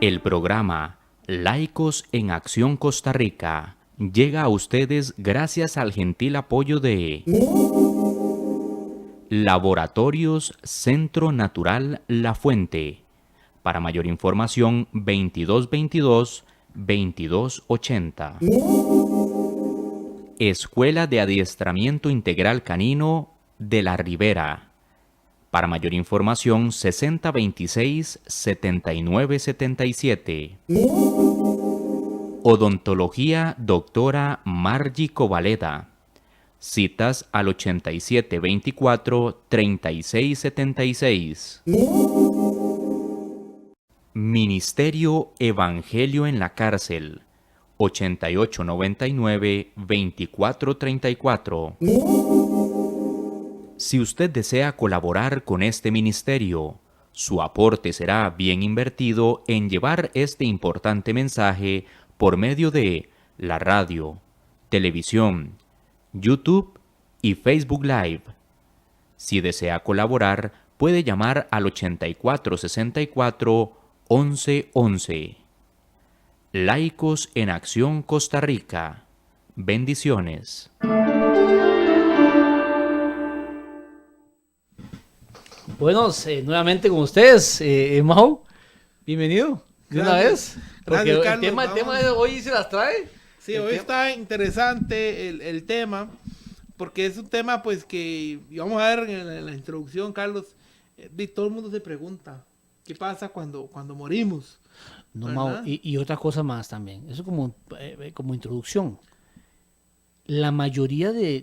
El programa Laicos en Acción Costa Rica llega a ustedes gracias al gentil apoyo de Laboratorios Centro Natural La Fuente. Para mayor información, 2222-2280. Escuela de Adiestramiento Integral Canino de la Ribera. Para mayor información, 6026-7977. Odontología Doctora Margie Covaleda. Citas al 8724-3676. Ministerio Evangelio en la Cárcel. 8899-2434. Si usted desea colaborar con este ministerio, su aporte será bien invertido en llevar este importante mensaje por medio de la radio, televisión, YouTube y Facebook Live. Si desea colaborar, puede llamar al 8464-1111. Laicos en Acción Costa Rica. Bendiciones. Buenos, nuevamente con ustedes, Mau, bienvenido de una vez, porque Gracias, Carlos, el tema de hoy se las trae. Sí, hoy está interesante el tema, porque es un tema pues que, y vamos a ver en la introducción, Carlos, todo el mundo se pregunta, ¿qué pasa cuando morimos? No, Mau, y otra cosa más también, eso como introducción. La mayoría de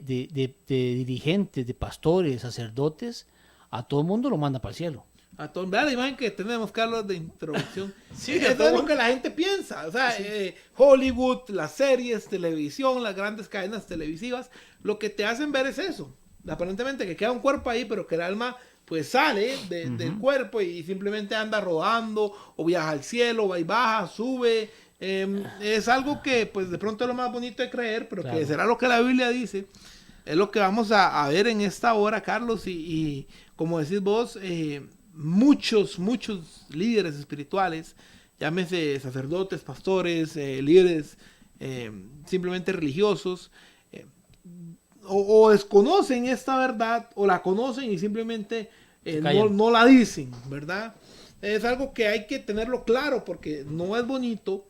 dirigentes, de pastores, sacerdotes, a todo el mundo lo manda para el cielo. Vea la imagen que tenemos, Carlos, de introducción. Sí, eso es lo que la gente piensa. O sea, sí. Hollywood, las series, televisión, las grandes cadenas televisivas, lo que te hacen ver es eso. Aparentemente que queda un cuerpo ahí, pero que el alma pues sale del cuerpo y simplemente anda rodando o viaja al cielo, va y baja, sube. Es algo que pues de pronto es lo más bonito de creer, pero claro, que será lo que la Biblia dice. Es lo que vamos a ver en esta hora, Carlos, y como decís vos, muchos líderes espirituales, llámese sacerdotes, pastores, líderes simplemente religiosos, o desconocen esta verdad, o la conocen y simplemente no la dicen, ¿verdad? Es algo que hay que tenerlo claro, porque no es bonito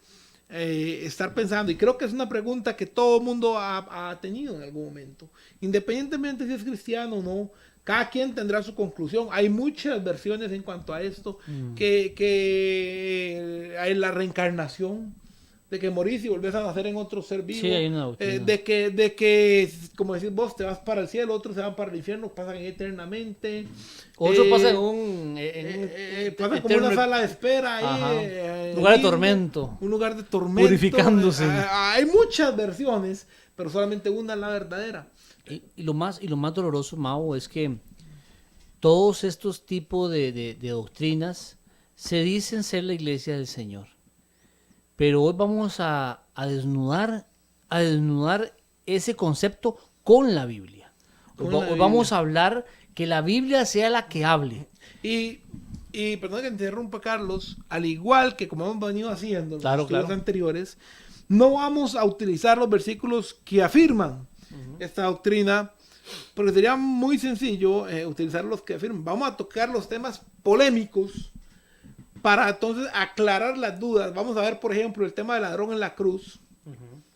estar pensando, y creo que es una pregunta que todo el mundo ha tenido en algún momento, independientemente si es cristiano o no. Cada quien tendrá su conclusión. Hay muchas versiones en cuanto a esto, que hay la reencarnación, de que morís y volvés a nacer en otro ser vivo, sí, hay una de que, como decís vos, te vas para el cielo, otros se van para el infierno, pasan eternamente. Otros pasan pasan como una sala de espera ahí, lugar de tormento. Un lugar de tormento. Purificándose. Hay muchas versiones, pero solamente una es la verdadera. Y lo más doloroso, Mau, es que todos estos tipos de doctrinas se dicen ser la iglesia del Señor. Pero hoy vamos a desnudar ese concepto con la Biblia. Hoy vamos a hablar que la Biblia sea la que hable. Y perdón que interrumpa, Carlos, al igual que como hemos venido haciendo en los estudios anteriores, no vamos a utilizar los versículos que afirman esta doctrina, porque sería muy sencillo utilizar los que afirman. Vamos a tocar los temas polémicos para entonces aclarar las dudas. Vamos a ver, por ejemplo, el tema del ladrón en la cruz,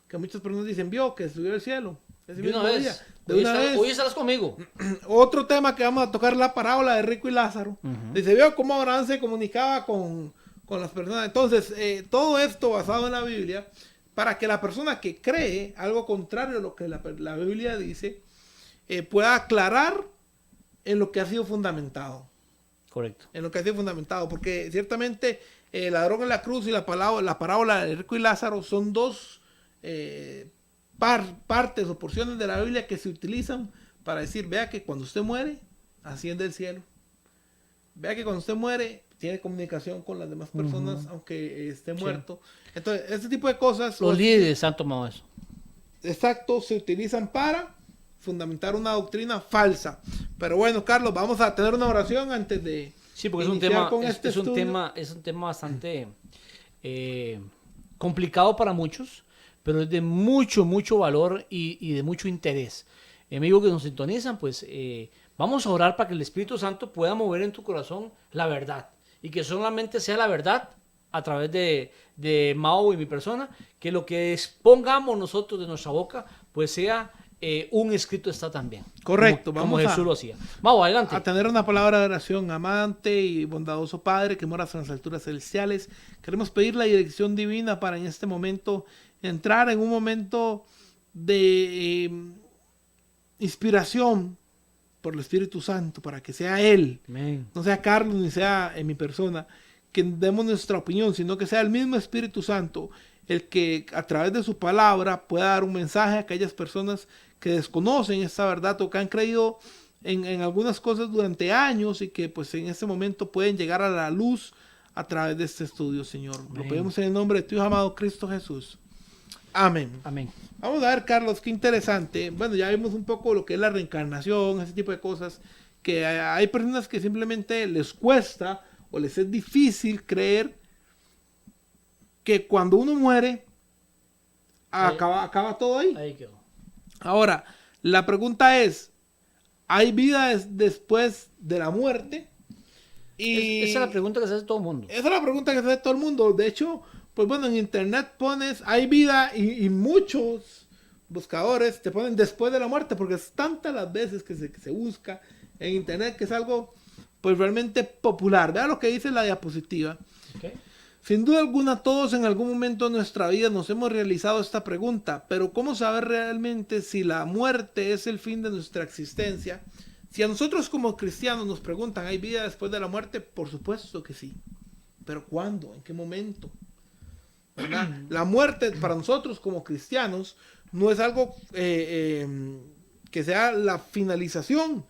que muchas personas dicen, vio que subió al cielo ese mismo día. Hoy estarás conmigo. Otro tema que vamos a tocar, la parábola de Rico y Lázaro. Dice, vio cómo Abraham se comunicaba con las personas. Entonces, todo esto basado en la Biblia, para que la persona que cree algo contrario a lo que la Biblia dice, pueda aclarar en lo que ha sido fundamentado. Correcto. En lo que ha sido fundamentado, porque ciertamente el ladrón en la cruz y la parábola de Rico y Lázaro son dos partes o porciones de la Biblia que se utilizan para decir, vea que cuando usted muere, asciende al cielo. Vea que cuando usted muere, tiene comunicación con las demás personas, aunque esté muerto. Entonces, este tipo de cosas... Los líderes han tomado eso. Exacto, se utilizan para fundamentar una doctrina falsa. Pero bueno, Carlos, vamos a tener una oración antes de Sí, porque iniciar con este es un estudio. tema bastante complicado para muchos, pero es de mucho, mucho valor y de mucho interés. Amigos que nos sintonizan, pues vamos a orar para que el Espíritu Santo pueda mover en tu corazón la verdad y que solamente sea la verdad a través de Mao y mi persona, que lo que expongamos nosotros de nuestra boca, pues sea un escrito está también. Correcto, Como vamos Jesús lo hacía. Mao, adelante. a tener una palabra de oración. Amante y bondadoso Padre que moras en las alturas celestiales, queremos pedir la dirección divina para en este momento entrar en un momento de inspiración por el Espíritu Santo, para que sea Él, Amén. no sea Carlos ni sea en mi persona, que demos nuestra opinión, sino que sea el mismo Espíritu Santo el que a través de su palabra pueda dar un mensaje a aquellas personas que desconocen esta verdad o que han creído en algunas cosas durante años y que pues en este momento pueden llegar a la luz a través de este estudio, Señor. Lo Amén. pedimos en el nombre de tu Hijo amado Cristo Jesús. Amén. Amén. Vamos a ver, Carlos, qué interesante. Bueno, ya vimos un poco lo que es la reencarnación, ese tipo de cosas, que hay personas que simplemente les cuesta o les es difícil creer que cuando uno muere, acaba todo ahí. Ahí quedó. Ahora, la pregunta es, ¿hay vida después de la muerte? Y Esa es la pregunta que se hace todo el mundo. esa es la pregunta que se hace todo el mundo. De hecho, pues bueno, en internet pones, hay vida y muchos buscadores te ponen después de la muerte, porque es tantas las veces que se busca en internet que es algo pues realmente popular. Vea lo que dice la diapositiva. Okay. Sin duda alguna, todos en algún momento de nuestra vida nos hemos realizado esta pregunta, pero ¿cómo saber realmente si la muerte es el fin de nuestra existencia? Si a nosotros como cristianos nos preguntan, ¿hay vida después de la muerte? Por supuesto que sí. ¿Pero cuándo? ¿En qué momento? ¿Verdad? La muerte para nosotros como cristianos no es algo que sea la finalización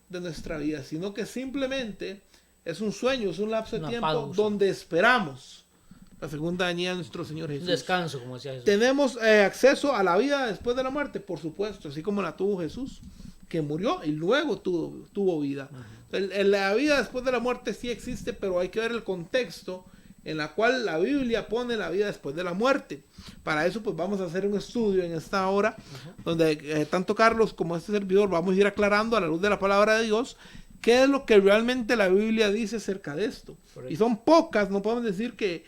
de nuestra vida, sino que simplemente es un sueño, es un lapso de Una tiempo pausa. donde esperamos la segunda venida de nuestro Señor Un Jesús. descanso, como decía Jesús. ¿Tenemos acceso a la vida después de la muerte? Por supuesto, así como la tuvo Jesús, que murió y luego tuvo vida. La vida después de la muerte sí existe, pero hay que ver el contexto en la cual la Biblia pone la vida después de la muerte. Para eso pues vamos a hacer un estudio en esta hora, donde tanto Carlos como este servidor vamos a ir aclarando a la luz de la palabra de Dios qué es lo que realmente la Biblia dice acerca de esto. Correcto. Y son pocas, no podemos decir que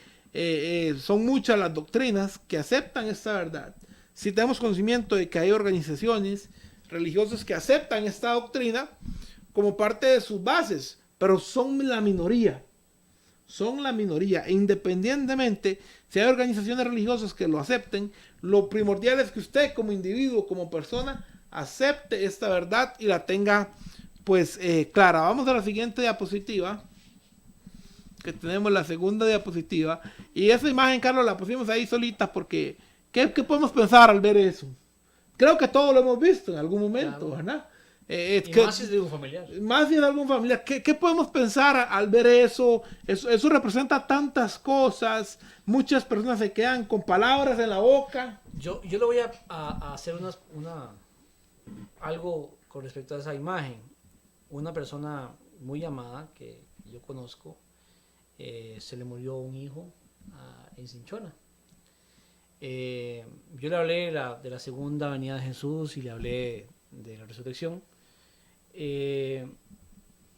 son muchas las doctrinas que aceptan esta verdad. Si tenemos conocimiento de que hay organizaciones religiosas que aceptan esta doctrina como parte de sus bases, pero son la minoría. Son la minoría. E independientemente si hay organizaciones religiosas que lo acepten, lo primordial es que usted como individuo, como persona, acepte esta verdad y la tenga pues clara. Vamos a la siguiente diapositiva, que tenemos la segunda diapositiva, y esa imagen, Carlos, la pusimos ahí solita porque ¿qué podemos pensar al ver eso? Creo que todos lo hemos visto en algún momento, claro, ¿verdad? Y más si es de un familiar. Más si de algún familiar. ¿Qué podemos pensar al ver eso? Eso representa tantas cosas. Muchas personas se quedan con palabras en la boca. Yo le voy a hacer algo con respecto a esa imagen. Una persona muy amada que yo conozco, se le murió un hijo en Cinchona. Yo le hablé de la segunda venida de Jesús y le hablé de la resurrección. Y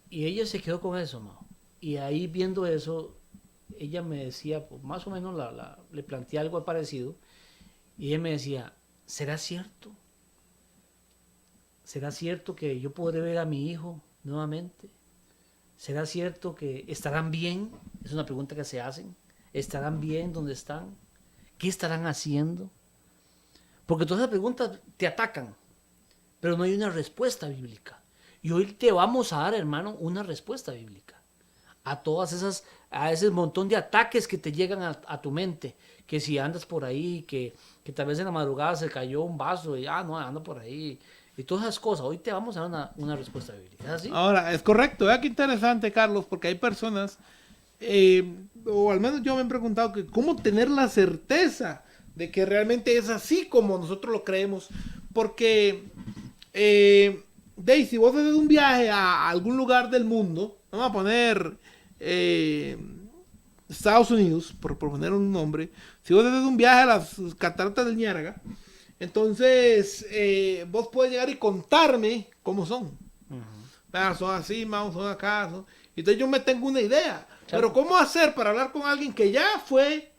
ella se quedó con eso, Mao. Y ahí viendo eso, ella me decía, pues, más o menos le planteé algo parecido. Y ella me decía, ¿será cierto? ¿Será cierto que yo podré ver a mi hijo nuevamente? ¿Será cierto que estarán bien? Es una pregunta que se hacen. ¿Estarán bien donde están? ¿Qué estarán haciendo? Porque todas esas preguntas te atacan, pero no hay una respuesta bíblica. Y hoy te vamos a dar, hermano, una respuesta bíblica a ese montón de ataques que te llegan a tu mente. Que si andas por ahí, que tal vez en la madrugada se cayó un vaso y no, anda por ahí. Y todas esas cosas. Hoy te vamos a dar una respuesta bíblica. ¿Es así? Ahora, es correcto. Vea qué interesante, Carlos, porque hay personas, o al menos yo me he preguntado que cómo tener la certeza de que realmente es así como nosotros lo creemos. Porque si vos haces un viaje a algún lugar del mundo, vamos a poner Estados Unidos, por poner un nombre, si vos haces un viaje a las cataratas del Niágara, entonces vos puedes llegar y contarme cómo son. Son así, son acá. Entonces yo me tengo una idea. Claro. Pero ¿cómo hacer para hablar con alguien que ya fue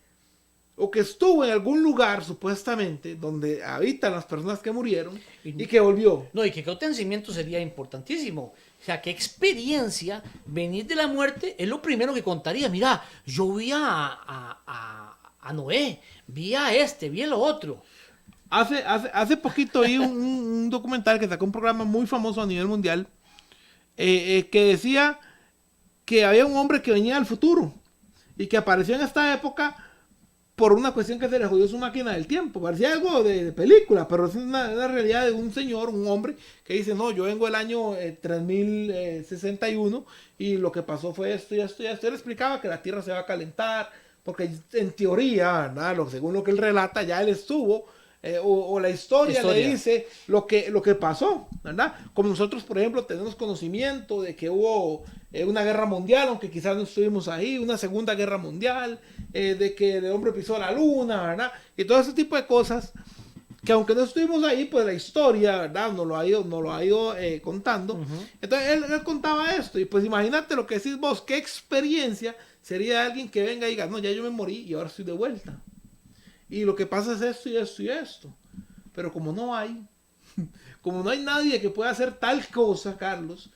o que estuvo en algún lugar, supuestamente, donde habitan las personas que murieron y que volvió? No, y que conocimiento sería importantísimo. O sea, qué experiencia venir de la muerte es lo primero que contaría. Mira, yo vi a Noé, vi a vi a lo otro. Hace poquito vi un documental que sacó un programa muy famoso a nivel mundial, que decía que había un hombre que venía del futuro y que apareció en esta época por una cuestión que se le jodió su máquina del tiempo. Parecía algo de película, pero es una realidad de un señor, un hombre, que dice, no, yo vengo del año 3061 y lo que pasó fue esto y esto y esto. Él explicaba que la Tierra se va a calentar, porque en teoría, ¿verdad? Según lo que él relata, ya él estuvo, o la historia le dice lo que pasó, ¿verdad? Como nosotros, por ejemplo, tenemos conocimiento de que hubo una guerra mundial, aunque quizás no estuvimos ahí, una segunda guerra mundial, de que el hombre pisó la luna, ¿verdad? Y todo ese tipo de cosas, que aunque no estuvimos ahí, pues la historia, ¿verdad? Nos lo ha ido contando. Uh-huh. Entonces él contaba esto, y pues imagínate lo que decís vos, qué experiencia sería de alguien que venga y diga, no, ya yo me morí y ahora estoy de vuelta. Y lo que pasa es esto y esto y esto. Pero como no hay nadie que pueda hacer tal cosa, Carlos,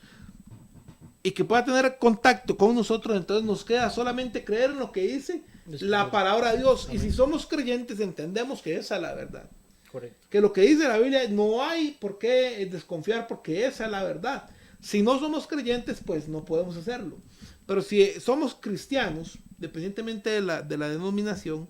y que pueda tener contacto con nosotros, entonces nos queda solamente creer en lo que dice la palabra de Dios. Amén. Y si somos creyentes, entendemos que esa es la verdad. Correcto. Que lo que dice la Biblia no hay por qué desconfiar, porque esa es la verdad. Si no somos creyentes, pues no podemos hacerlo. Pero si somos cristianos, independientemente de la denominación,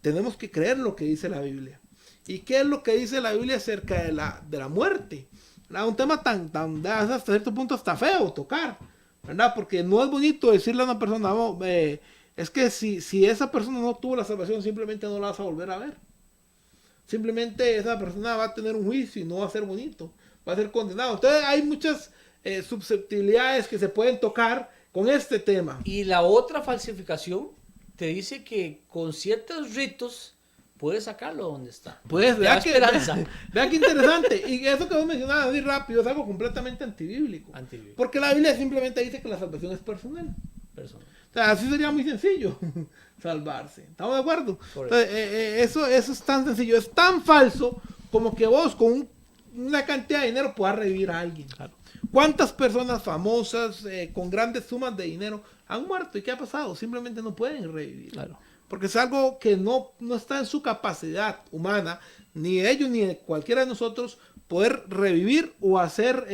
tenemos que creer lo que dice la Biblia. ¿Y qué es lo que dice la Biblia acerca de la muerte? ¿Verdad? Un tema tan hasta cierto punto hasta feo tocar, ¿verdad? Porque no es bonito decirle a una persona, no, es que si esa persona no tuvo la salvación, simplemente no la vas a volver a ver. Simplemente esa persona va a tener un juicio y no va a ser bonito, va a ser condenado. Entonces hay muchas susceptibilidades que se pueden tocar con este tema. Y la otra falsificación te dice que con ciertos ritos puedes sacarlo donde está. Pues vea qué interesante. Y eso que vos mencionabas así rápido es algo completamente antibíblico. Porque la Biblia simplemente dice que la salvación es personal. O sea, así sería muy sencillo salvarse. ¿Estamos de acuerdo? Entonces, eso es tan sencillo, es tan falso como que vos con una cantidad de dinero puedas revivir a alguien. Claro. ¿Cuántas personas famosas con grandes sumas de dinero han muerto? ¿Y qué ha pasado? Simplemente no pueden revivir. Claro. Porque es algo que no está en su capacidad humana, ni ellos ni de cualquiera de nosotros, poder revivir o hacer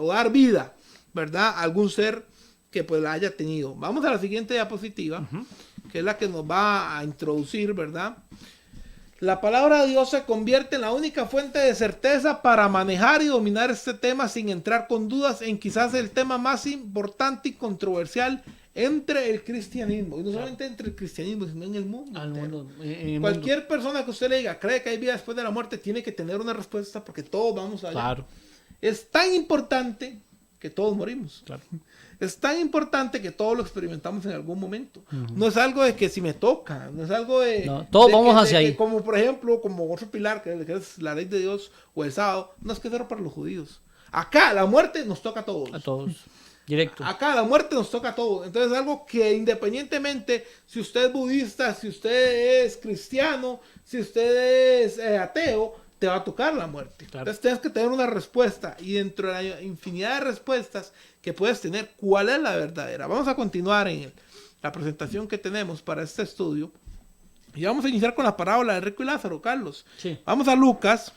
o dar vida, ¿verdad? A algún ser que pues la haya tenido. Vamos a la siguiente diapositiva, que es la que nos va a introducir, ¿verdad? La palabra de Dios se convierte en la única fuente de certeza para manejar y dominar este tema sin entrar con dudas en quizás el tema más importante y controversial entre el cristianismo. Y no solamente entre el cristianismo, sino en el mundo. Cualquier persona que usted le diga, cree que hay vida después de la muerte, tiene que tener una respuesta porque todos vamos allá. Claro. Es tan importante que todos morimos. Claro. Es tan importante que todos lo experimentamos en algún momento. No es algo de que si me toca, no es algo de... No, todos vamos hacia ahí. Como por ejemplo, como otro pilar, que es la ley de Dios o el sábado, no es que sea para los judíos. Acá la muerte nos toca a todos. A todos. Directo. Acá la muerte nos toca a todos. Entonces es algo que independientemente, si usted es budista, si usted es cristiano, si usted es ateo, te va a tocar la muerte. Claro. Entonces tienes que tener una respuesta. Y dentro de la infinidad de respuestas que puedes tener, ¿cuál es la verdadera? Vamos a continuar en la presentación que tenemos para este estudio. Y vamos a iniciar con la parábola de Rico y Lázaro, Carlos. Sí. Vamos a Lucas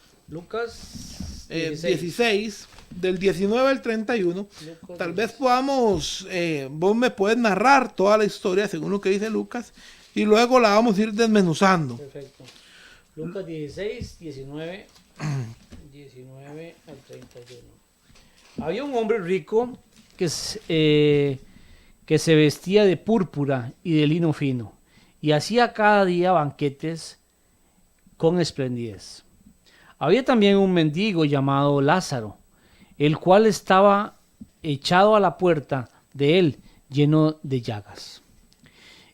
16, del 19 al 31. Lucas Tal vez podamos, vos me puedes narrar toda la historia según lo que dice Lucas y luego la vamos a ir desmenuzando. Perfecto. Lucas 16, 19 al 31. Había un hombre rico que se vestía de púrpura y de lino fino y hacía cada día banquetes con esplendidez. Había también un mendigo llamado Lázaro, el cual estaba echado a la puerta de él, lleno de llagas.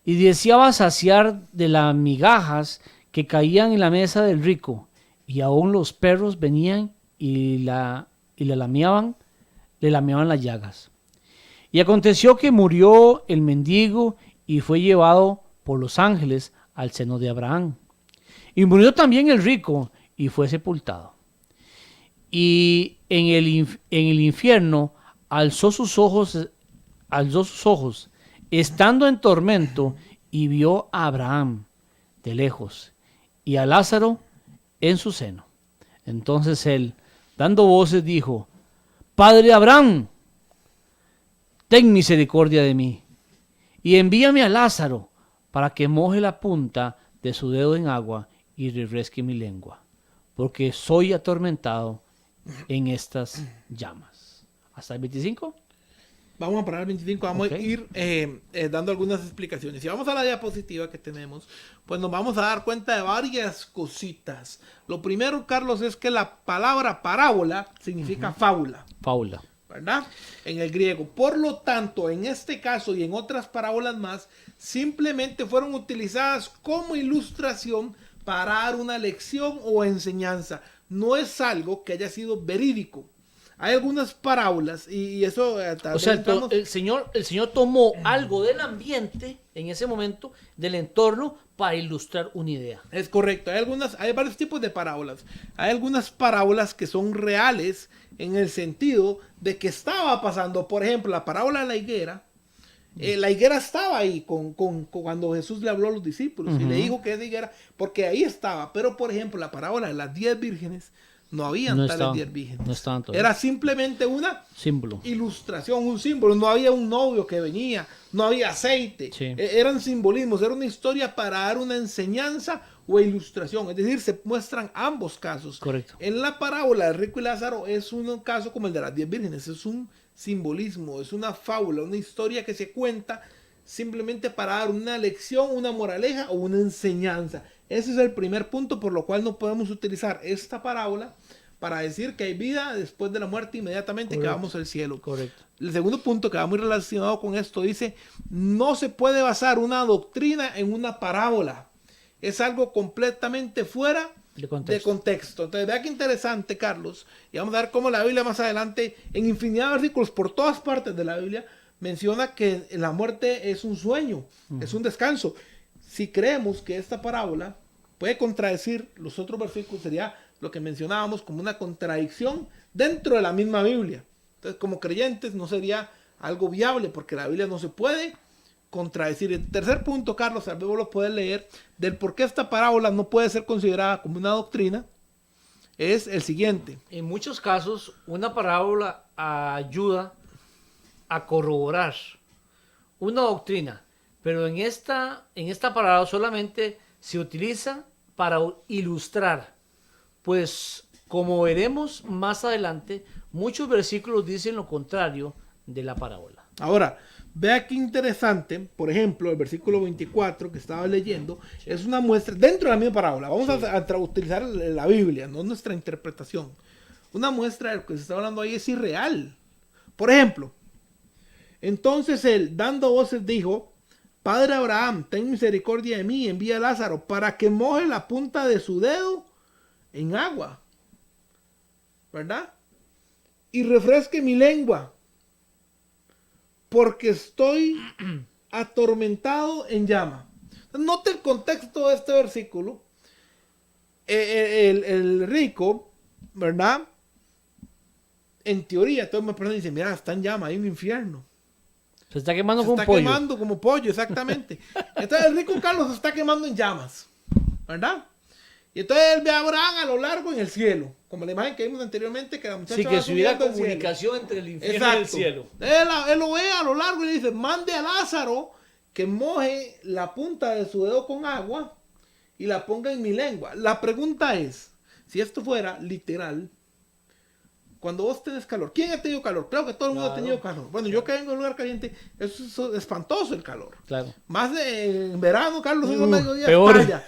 Y deseaba saciar de las migajas que caían en la mesa del rico, y aún los perros venían y le lameaban las llagas. Y aconteció que murió el mendigo y fue llevado por los ángeles al seno de Abraham. Y murió también el rico y fue sepultado. Y en el infierno alzó sus ojos, estando en tormento, y vio a Abraham de lejos y a Lázaro en su seno. Entonces él, dando voces, dijo: Padre Abraham, ten misericordia de mí, y envíame a Lázaro para que moje la punta de su dedo en agua y refresque mi lengua, porque soy atormentado en estas llamas. ¿Hasta el 25? Vamos a parar el 25, vamos Ok. a ir dando algunas explicaciones. Si vamos a la diapositiva que tenemos, pues nos vamos a dar cuenta de varias cositas. Lo primero, Carlos, es que la palabra parábola significa fábula, Paula. ¿verdad? En el griego. Por lo tanto, en este caso y en otras parábolas más, simplemente fueron utilizadas como ilustración para dar una lección o enseñanza. No es algo que haya sido verídico. Hay algunas parábolas y eso... O sea, el Señor tomó algo del ambiente en ese momento, del entorno, para ilustrar una idea. Es correcto, hay varios tipos de parábolas. Hay algunas parábolas que son reales en el sentido de que estaba pasando. Por ejemplo, la parábola de la higuera. La higuera estaba ahí cuando Jesús le habló a los discípulos y le dijo que es higuera, porque ahí estaba. Pero, por ejemplo, la parábola de las 10 vírgenes, no habían No tales estaban, 10 vírgenes. no estaban todavía. Era simplemente una Símbolo. ilustración, un símbolo. No había un novio que venía, no había aceite. Sí. Eran simbolismos, era una historia para dar una enseñanza o ilustración. Es decir, se muestran ambos casos. Correcto. En la parábola de Rico y Lázaro es un caso como el de las 10 vírgenes. Es un simbolismo, es una fábula, una historia que se cuenta simplemente para dar una lección, una moraleja o una enseñanza. Ese es el primer punto por lo cual no podemos utilizar esta parábola para decir que hay vida después de la muerte inmediatamente. Correcto. Que vamos al cielo. Correcto. El segundo punto que va muy relacionado con esto dice: no se puede basar una doctrina en una parábola. Es algo completamente fuera De de contexto. contexto. Entonces, vea qué interesante, Carlos. Y vamos a ver cómo la Biblia más adelante, en infinidad de versículos por todas partes de la Biblia, menciona que la muerte es un sueño, es un descanso. Si creemos que esta parábola puede contradecir los otros versículos, sería lo que mencionábamos como una contradicción dentro de la misma Biblia. Entonces, como creyentes, no sería algo viable porque la Biblia no se puede contradecir. El tercer punto, Carlos, tal vez vos lo puedes leer, del por qué esta parábola no puede ser considerada como una doctrina, es el siguiente. En muchos casos, una parábola ayuda a corroborar una doctrina, pero en esta parábola solamente se utiliza para ilustrar, pues como veremos más adelante, muchos versículos dicen lo contrario de la parábola. Ahora, vea qué interesante, por ejemplo, el versículo 24 que estaba leyendo, es una muestra, dentro de la misma parábola, vamos a utilizar la Biblia, no nuestra interpretación. Una muestra de lo que se está hablando ahí es irreal. Por ejemplo, entonces él, dando voces, dijo: Padre Abraham, ten misericordia de mí, envía a Lázaro para que moje la punta de su dedo en agua, ¿verdad? Y refresque mi lengua, porque estoy atormentado en llama. Note el contexto de este versículo. El rico, ¿verdad? En teoría, todos me preguntan y dicen: mira, está en llama, hay un infierno. Se está quemando Se como está pollo. quemando como pollo, exactamente. Entonces el rico Carlos se está quemando en llamas, ¿verdad? Y entonces él ve a Abraham a lo largo en el cielo, como la imagen que vimos anteriormente, que la muchacha Sí, va que si hubiera subiendo al cielo. comunicación entre el infierno Exacto. y el cielo. Él lo ve a lo largo y le dice: mande a Lázaro que moje la punta de su dedo con agua y la ponga en mi lengua. La pregunta es, si esto fuera literal, cuando vos tenés calor, ¿quién ha tenido calor? Claro que todo el mundo ha Claro. tenido calor. Bueno, yo que vengo de un lugar caliente, eso es espantoso el calor. Claro. Más en verano, Carlos, esos mediodías peor. estalla.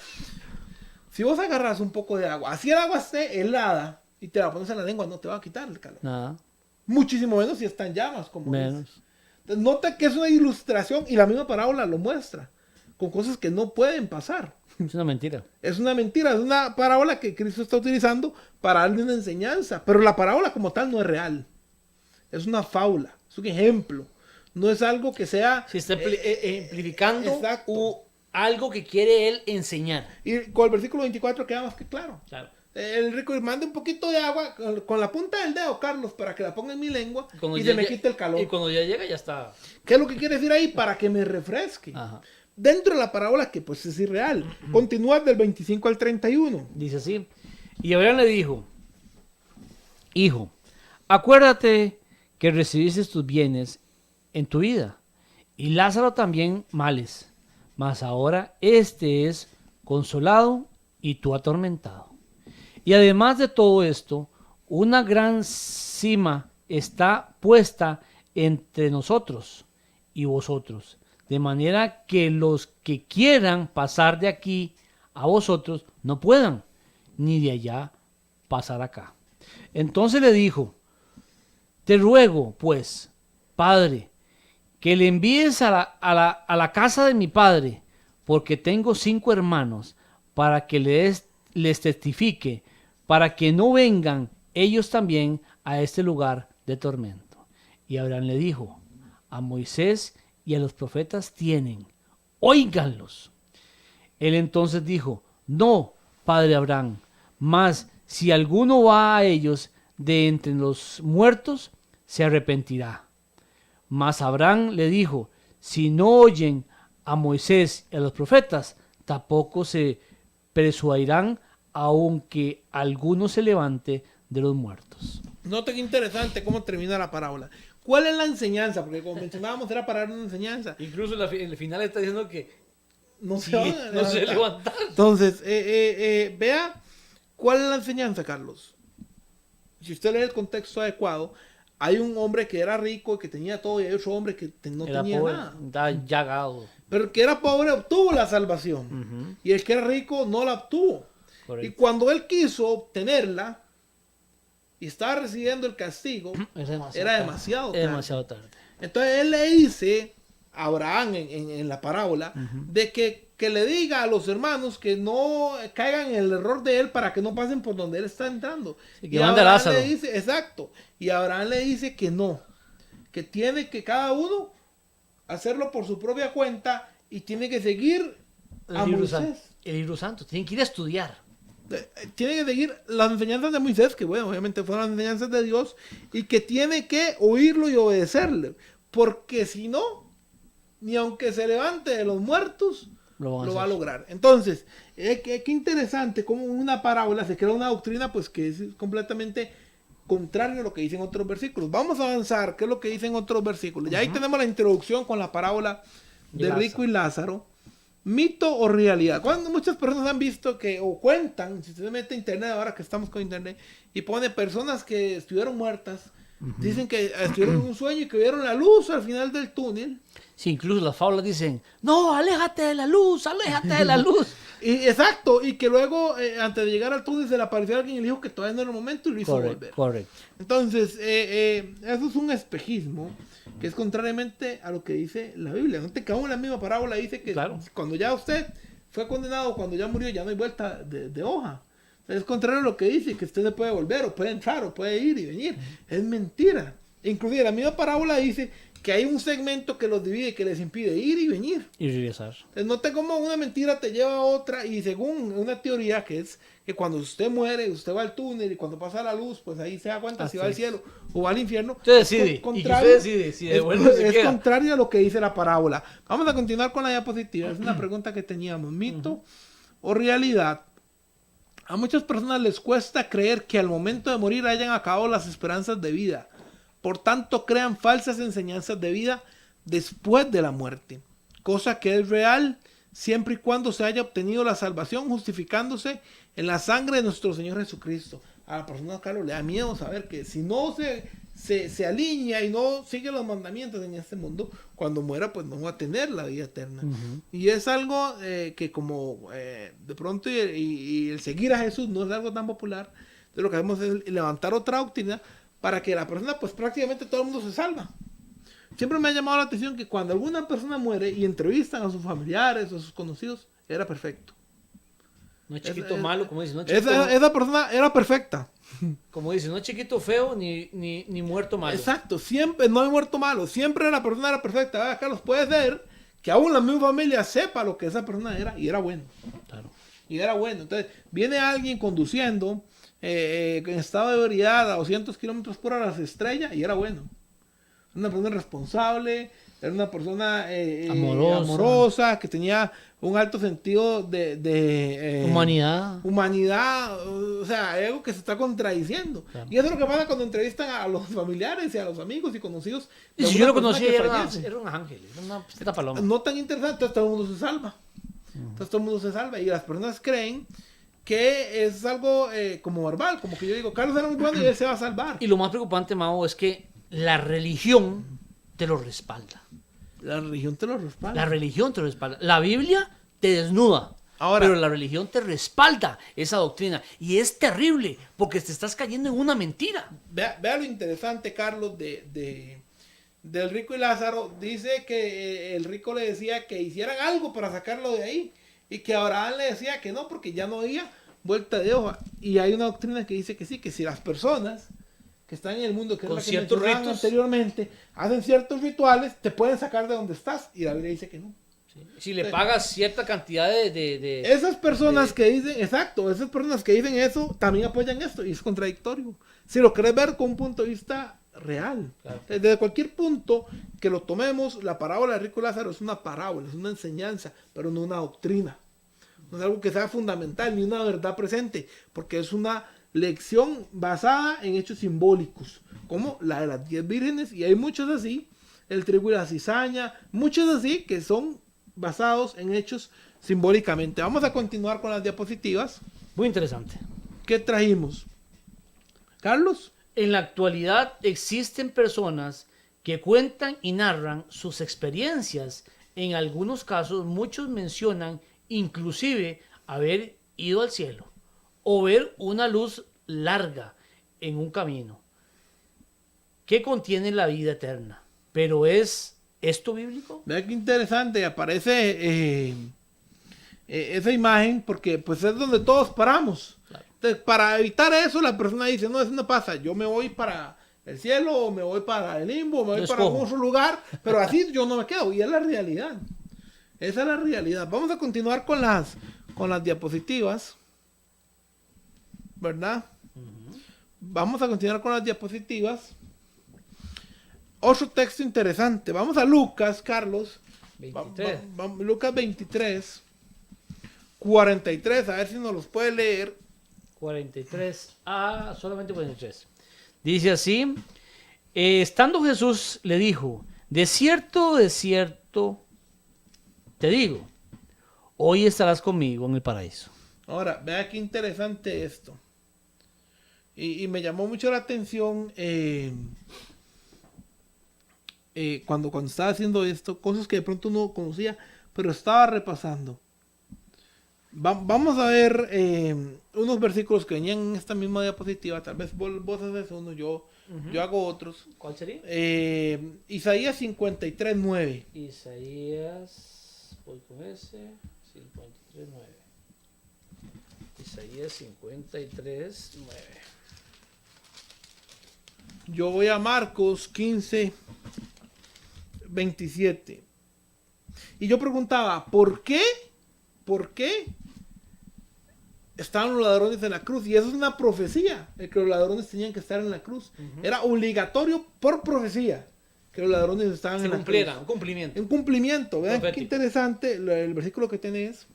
Si vos agarras un poco de agua, así el agua esté helada y te la pones en la lengua, no te va a quitar el calor. Nada. Muchísimo menos si está en llamas, como dice. Menos. Entonces, nota que es una ilustración y la misma parábola lo muestra, con cosas que no pueden pasar. Es una mentira. Es una mentira, es una parábola que Cristo está utilizando para darle una enseñanza, pero la parábola como tal no es real. Es una fábula, es un ejemplo. No es algo que sea... Se está amplificando exacto. algo que quiere él enseñar. Y con el versículo 24 queda más que claro. Claro. El rico manda un poquito de agua con la punta del dedo, Carlos, para que la ponga en mi lengua y ya se me quite el calor. Y cuando ya llega, ya está. ¿Qué es lo que quiere decir ahí? Para que me refresque. Ajá. Dentro de la parábola, que pues es irreal. Continúa del 25 al 31. Dice así. Y Abraham le dijo: Hijo, acuérdate que recibiste tus bienes en tu vida, y Lázaro también males, mas ahora este es consolado y tú atormentado. Y además de todo esto, una gran cima está puesta entre nosotros y vosotros, de manera que los que quieran pasar de aquí a vosotros no puedan, ni de allá pasar acá. Entonces le dijo: Te ruego, pues, Padre, que le envíes a la casa de mi padre, porque tengo 5 hermanos, para que les testifique, para que no vengan ellos también a este lugar de tormento. Y Abraham le dijo: A Moisés y a los profetas tienen, óiganlos. Él entonces dijo: No, padre Abraham, mas si alguno va a ellos de entre los muertos, se arrepentirá. Mas Abraham le dijo: Si no oyen a Moisés y a los profetas, tampoco se persuadirán, aunque alguno se levante de los muertos. Nota que interesante cómo termina la parábola. ¿Cuál es la enseñanza? Porque como mencionábamos, era para dar una enseñanza. Incluso en el final está diciendo que No se van a no se levantar. levantar. Entonces, vea, ¿cuál es la enseñanza, Carlos? Si usted lee el contexto adecuado, hay un hombre que era rico, que tenía todo, y hay otro hombre que no Era tenía pobre, nada. estaba llagado. Pero el que era pobre obtuvo la salvación. Y el que era rico no la obtuvo. Correcto. Y cuando él quiso obtenerla y estaba recibiendo el castigo, era demasiado tarde. demasiado tarde. Entonces él le dice a Abraham en la parábola de que le diga a los hermanos que no caigan en el error de él para que no pasen por donde él está entrando. Sí, que mande a Lázaro. Le dice, exacto. Y Abraham le dice que no, que tiene que cada uno hacerlo por su propia cuenta y tiene que seguir a Moisés. El libro santo. Tienen que ir a estudiar. Tiene que seguir las enseñanzas de Moisés, que bueno, obviamente fueron las enseñanzas de Dios, y que tiene que oírlo y obedecerle, porque si no, ni aunque se levante de los muertos, lo va a lograr. Entonces, qué interesante cómo una parábola se crea una doctrina pues que es completamente contrario a lo que dicen otros versículos. Vamos a avanzar, ¿qué es lo que dicen otros versículos? Ya ahí tenemos la introducción con la parábola de Rico y Lázaro. ¿Mito o realidad? Cuando muchas personas han visto que, o cuentan, si usted mete a internet ahora que estamos con internet, y pone personas que estuvieron muertas, dicen que estuvieron en un sueño y que vieron la luz al final del túnel. Sí, incluso las fábulas dicen: No, aléjate de la luz, aléjate de la luz. Y, exacto, y que luego, antes de llegar al túnel, se le apareció alguien y le dijo que todavía no era el momento y lo hizo volver. Correcto. Entonces, eso es un espejismo que es contrariamente a lo que dice la Biblia. No te cago en la misma parábola, dice que cuando ya usted fue condenado, cuando ya murió, ya no hay vuelta de hoja. Es contrario a lo que dice, que usted se puede volver, o puede entrar, o puede ir y venir. Es mentira. Inclusive la misma parábola dice que hay un segmento que los divide, que les impide ir y venir. Y regresar. Entonces, note cómo una mentira te lleva a otra, y según una teoría que es que cuando usted muere, usted va al túnel y cuando pasa la luz, pues ahí se da cuenta si va al cielo o va al infierno. Usted decide. Usted decide si devuelve o se es queda. contrario a lo que dice la parábola. Vamos a continuar con la diapositiva. Es una pregunta que teníamos. ¿Mito o realidad? A muchas personas les cuesta creer que al momento de morir hayan acabado las esperanzas de vida. Por tanto, crean falsas enseñanzas de vida después de la muerte. Cosa que es real siempre y cuando se haya obtenido la salvación justificándose en la sangre de nuestro Señor Jesucristo. A la persona, Carlos, le da miedo saber que si no se alinea y no sigue los mandamientos en este mundo, cuando muera pues no va a tener la vida eterna. Y es algo que como de pronto y el seguir a Jesús no es algo tan popular. Entonces lo que hacemos es levantar otra doctrina para que la persona, pues prácticamente todo el mundo se salva. Siempre me ha llamado la atención que cuando alguna persona muere y entrevistan a sus familiares o a sus conocidos, era perfecto. No es chiquito malo, como dice, no es chiquito, Esa persona era perfecta. como dice, no es chiquito feo ni muerto malo. Exacto, siempre, no hay muerto malo, siempre la persona era perfecta. Ah, Carlos, puede ser que aún la misma familia sepa lo que esa persona era y era bueno. Claro. Y era bueno. Entonces, viene alguien conduciendo en estado de ebriedad a 200 kilómetros por hora, se estrella y era bueno. Una persona responsable, era una persona amorosa, que tenía un alto sentido de humanidad, o sea, algo que se está contradiciendo. Claro. Y eso es lo que pasa cuando entrevistan a los familiares y a los amigos y conocidos. Y si yo lo conocí, era un ángel, era una petita paloma. No tan interesante, entonces todo el mundo se salva. Entonces todo el mundo se salva y las personas creen que es algo como verbal, como que yo digo, Carlos era muy bueno y él se va a salvar. Y lo más preocupante, Mao, es que la religión te lo respalda. La religión te lo respalda. La religión te lo respalda. La Biblia te desnuda. Ahora, pero la religión te respalda esa doctrina. Y es terrible porque te estás cayendo en una mentira. Vea lo interesante, Carlos, del rico y Lázaro. Dice que el rico le decía que hicieran algo para sacarlo de ahí. Y que Abraham le decía que no, porque ya no había vuelta de hoja. Y hay una doctrina que dice que sí, que si las personas que están en el mundo, que con es la que ciertos mencionaban ritos anteriormente, hacen ciertos rituales, te pueden sacar de donde estás. Y la Biblia dice que no. Sí. Si le pagas cierta cantidad de esas personas que dicen, exacto, esas personas que dicen eso, también apoyan esto. Y es contradictorio. Si lo querés ver con un punto de vista real. Claro. Desde cualquier punto que lo tomemos, la parábola de rico y Lázaro es una parábola, es una enseñanza, pero no una doctrina. No es algo que sea fundamental, ni una verdad presente, porque es una lección basada en hechos simbólicos, como la de las 10 vírgenes, y hay muchos así, el trigo y la cizaña, muchos así que son basados en hechos simbólicamente. Vamos a continuar con las diapositivas. Muy interesante. ¿Qué trajimos? Carlos. En la actualidad existen personas que cuentan y narran sus experiencias. En algunos casos, muchos mencionan inclusive haber ido al cielo o ver una luz larga en un camino que contiene la vida eterna. Pero ¿es esto bíblico? Vea qué interesante, aparece esa imagen porque pues es donde todos paramos. Claro. Entonces, para evitar eso, la persona dice, no, eso no pasa, yo me voy para el cielo, o me voy para el limbo, o me voy para algún otro lugar, pero así yo no me quedo, y es la realidad. Esa es la realidad. Vamos a continuar con las diapositivas, ¿verdad? Vamos a continuar con las diapositivas. Otro texto interesante. Vamos a Lucas, Carlos. 23. Lucas 23. 43. A ver si nos los puede leer. 43. Solamente 43. Dice así. Estando Jesús le dijo, de cierto, te digo, hoy estarás conmigo en el paraíso. Ahora, vea qué interesante esto. Y me llamó mucho la atención cuando estaba haciendo esto, cosas que de pronto no conocía, pero estaba repasando. Vamos a ver unos versículos que venían en esta misma diapositiva. Tal vez vos haces uno, yo hago otros. ¿Cuál sería? Isaías 53:9. Isaías, voy con ese, 53:9. Isaías 53:9. Yo voy a Marcos 15:27. Y yo preguntaba, ¿por qué estaban los ladrones en la cruz? Y eso es una profecía, el que los ladrones tenían que estar en la cruz. Era obligatorio por profecía que los ladrones estaban en la cruz. Un cumplimiento. Un cumplimiento. Vean qué interesante el versículo que tenés.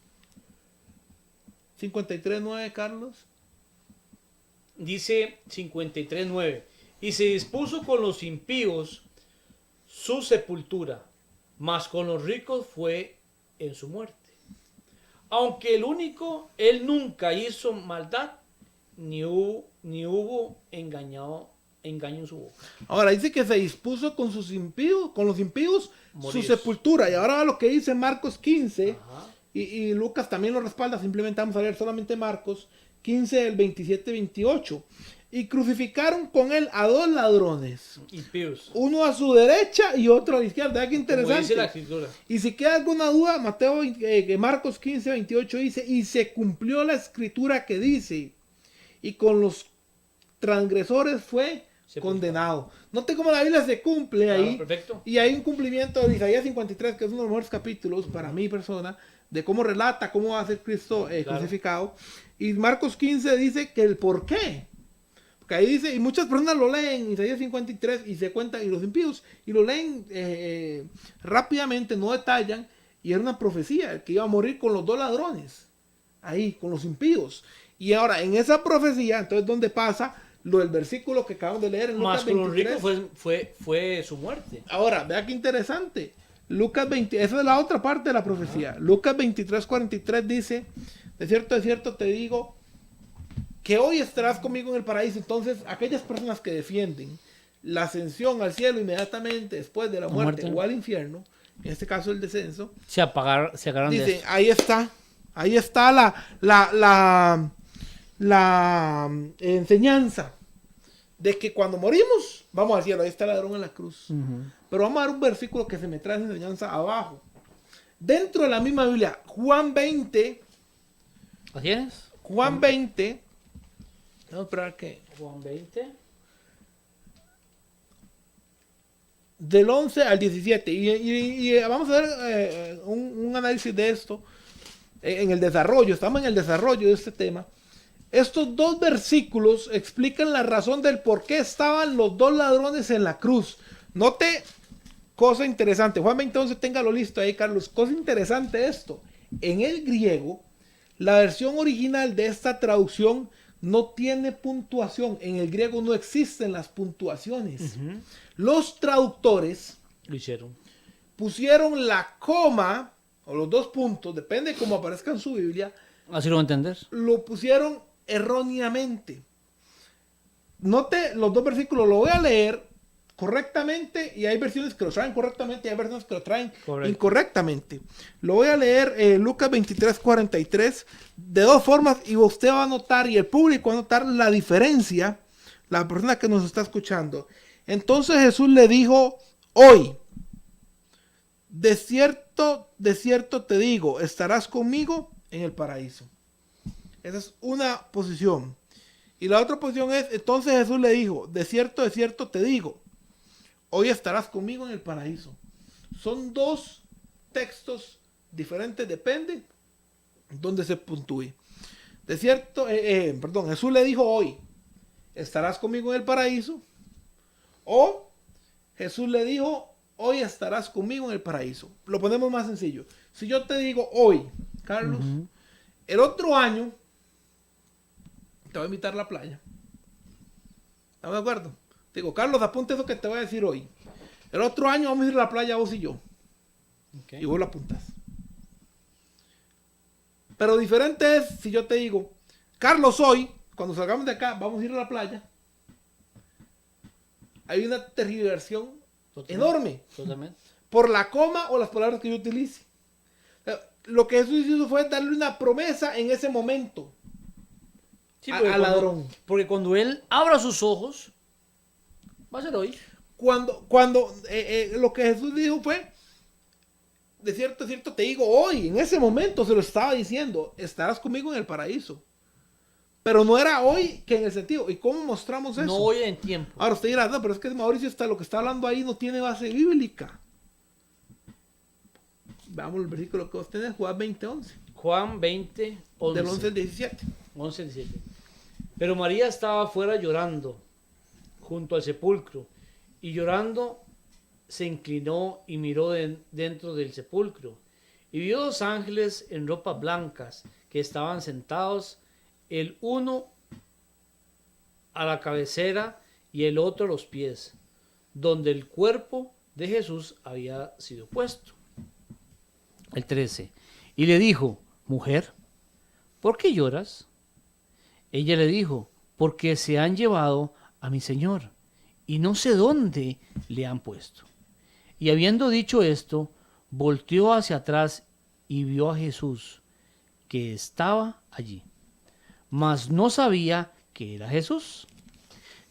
53:9, Carlos. Dice 53:9. Y se dispuso con los impíos su sepultura, mas con los ricos fue en su muerte. Aunque él nunca hizo maldad, ni hubo engaño en su boca. Ahora dice que se dispuso con los impíos su sepultura. Y ahora lo que dice Marcos 15, y Lucas también lo respalda, simplemente vamos a leer solamente Marcos 15, el 27-28. Y crucificaron con él a 2 ladrones, Impíos. uno a su derecha y otro a la izquierda. ¿Verdad qué Como dice la interesante? escritura. Y si queda alguna duda, Marcos 15, 28 dice, y se cumplió la escritura que dice, y con los transgresores fue condenado. Note cómo la Biblia se cumple Claro, ahí. perfecto. Y hay un cumplimiento de Isaías 53, que es uno de los mejores capítulos para mi persona, de cómo relata cómo va a ser Cristo Claro. crucificado. Y Marcos 15 dice que el por qué. Porque ahí dice, y muchas personas lo leen, Isaías 53, y se cuentan, y los impíos, y lo leen rápidamente, no detallan, y era una profecía, el que iba a morir con los 2 ladrones, ahí, con los impíos. Y ahora, en esa profecía, entonces, ¿dónde pasa lo del versículo que acabamos de leer en Más Lucas con los 23? ricos fue su muerte. Ahora, vea qué interesante. Lucas 20, esa es la otra parte de la profecía. Lucas 23, 43 dice, de cierto te digo, que hoy estarás conmigo en el paraíso. Entonces, aquellas personas que defienden la ascensión al cielo inmediatamente después de la muerte o al infierno, en este caso el descenso, Se agarran de dice, esto. ahí está la enseñanza de que cuando morimos, vamos al cielo. Ahí está el ladrón en la cruz. Pero vamos a dar un versículo que se me trae esa enseñanza abajo. Dentro de la misma Biblia, Juan 20, ¿Lo tienes? Juan 20, vamos a esperar que... Juan 20. Del 11 al 17. Y vamos a ver un análisis de esto en el desarrollo. Estamos en el desarrollo de este tema. Estos 2 versículos explican la razón del por qué estaban los 2 ladrones en la cruz. Note cosa interesante. Juan 20:11, téngalo listo ahí, Carlos. Cosa interesante esto. En el griego, la versión original de esta traducción no tiene puntuación. En el griego no existen las puntuaciones. Los traductores Lo hicieron. pusieron la coma o los 2 puntos, depende de cómo aparezca en su Biblia, Así lo va a entender. lo pusieron erróneamente. Note los 2 versículos, lo voy a leer correctamente y hay versiones que lo traen correctamente y hay versiones que lo traen incorrectamente. Lo voy a leer Lucas 23, 43 de 2 formas y usted va a notar y el público va a notar la diferencia, la persona que nos está escuchando. Entonces Jesús le dijo, hoy, de cierto te digo, estarás conmigo en el paraíso. Esa es una posición. Y la otra posición es, entonces Jesús le dijo, de cierto te digo, hoy estarás conmigo en el paraíso. Son 2 textos diferentes, depende donde se puntúe. De cierto, Jesús le dijo hoy, estarás conmigo en el paraíso. O Jesús le dijo, hoy estarás conmigo en el paraíso. Lo ponemos más sencillo. Si yo te digo hoy, Carlos, el otro año te voy a invitar a la playa. ¿Estamos de acuerdo? Te digo, Carlos, apunta eso que te voy a decir hoy. El otro año vamos a ir a la playa vos y yo. Okay. Y vos lo apuntas. Pero diferente es si yo te digo, Carlos, hoy, cuando salgamos de acá, vamos a ir a la playa. Hay una tergiversación enorme. Totalmente. Por la coma o las palabras que yo utilice. Lo que Jesús hizo fue darle una promesa en ese momento. Sí, al ladrón. Porque cuando él abra sus ojos, va a ser hoy. Cuando lo que Jesús dijo fue, de cierto te digo hoy, en ese momento se lo estaba diciendo, estarás conmigo en el paraíso. Pero no era hoy que en el sentido. ¿Y cómo mostramos eso? No hoy en tiempo. Ahora usted dirá, no, pero es que Mauricio lo que está hablando ahí no tiene base bíblica. Veamos el versículo que vos tenés, Juan 20:11. Juan 20, 11. Del 11 al 17. 11 al 17. Pero María estaba afuera llorando junto al sepulcro, y llorando se inclinó y miró dentro del sepulcro, y vio 2 ángeles en ropas blancas que estaban sentados, el uno a la cabecera y el otro a los pies, donde el cuerpo de Jesús había sido puesto. El 13. Y le dijo, mujer, ¿por qué lloras? Ella le dijo, porque se han llevado a mi Señor, y no sé dónde le han puesto. Y habiendo dicho esto, volteó hacia atrás y vio a Jesús, que estaba allí, mas no sabía que era Jesús.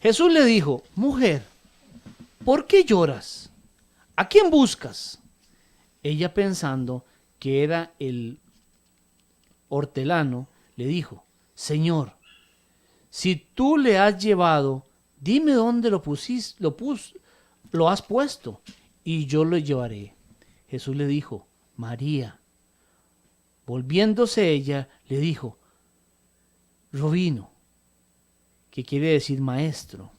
Jesús le dijo, mujer, ¿por qué lloras? ¿A quién buscas? Ella, pensando que era el hortelano, le dijo, Señor, si tú le has llevado, dime dónde lo has puesto, y yo lo llevaré. Jesús le dijo, María. Volviéndose ella, le dijo, Rabino, que quiere decir maestro.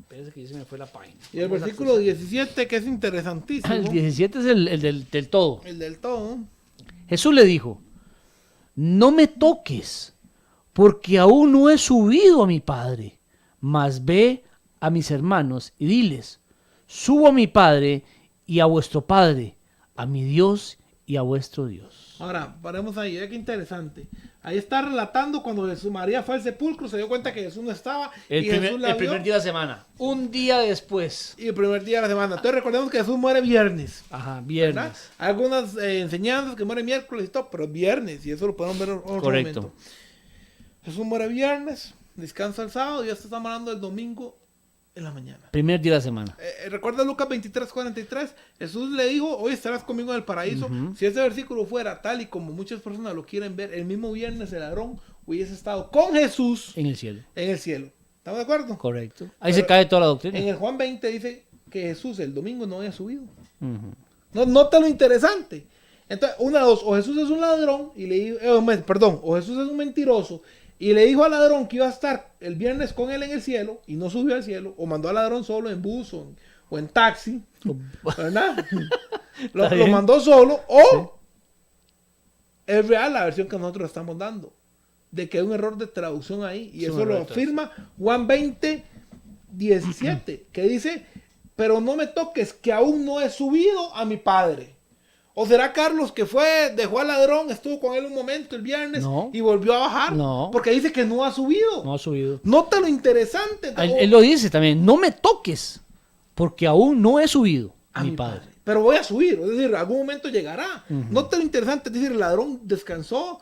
Parece que ya se me fue la página. Y el versículo 17, que es interesantísimo. El 17 es el del todo. El del todo. Jesús le dijo, no me toques, porque aún no he subido a mi Padre, mas ve a mis hermanos y diles, subo a mi Padre y a vuestro Padre, a mi Dios y a vuestro Dios. Ahora, paremos ahí, qué interesante. Ahí está relatando cuando María fue al sepulcro, se dio cuenta que Jesús no estaba. El primer día de la semana. Un día después. Y el primer día de la semana. Entonces recordemos que Jesús muere viernes. Ajá, viernes. ¿Verdad? Hay algunas enseñanzas que muere miércoles y todo, pero viernes, y eso lo podemos ver en otro Correcto. momento. Jesús muere viernes, descansa el sábado, y ya estamos hablando del domingo en la mañana. Primer día de la semana. Recuerda Lucas 23:43, Jesús le dijo, hoy estarás conmigo en el paraíso. Si ese versículo fuera tal y como muchas personas lo quieren ver, el mismo viernes el ladrón hubiese estado con Jesús En el cielo. en el cielo. ¿Estamos de acuerdo? Correcto. Ahí se cae toda la doctrina. En el Juan 20 dice que Jesús el domingo no había subido. Ujú. No, nota lo interesante. Entonces, una de dos, o Jesús es un ladrón y le dijo, o Jesús es un mentiroso y le dijo al ladrón que iba a estar el viernes con él en el cielo y no subió al cielo, o mandó al ladrón solo en bus o en taxi, ¿verdad? lo mandó solo, o es real la versión que nosotros estamos dando, de que hay un error de traducción ahí, y Es un eso lo error de afirma Juan 20:17, que dice, pero no me toques, que aún no he subido a mi Padre. ¿O será Carlos que dejó al ladrón, estuvo con él un momento el viernes y volvió a bajar? No. Porque dice que no ha subido. No ha subido. Nota lo interesante. Él lo dice también, no me toques, porque aún no he subido a mi Padre. Pero voy a subir, es decir, algún momento llegará. Nota lo interesante, es decir, el ladrón descansó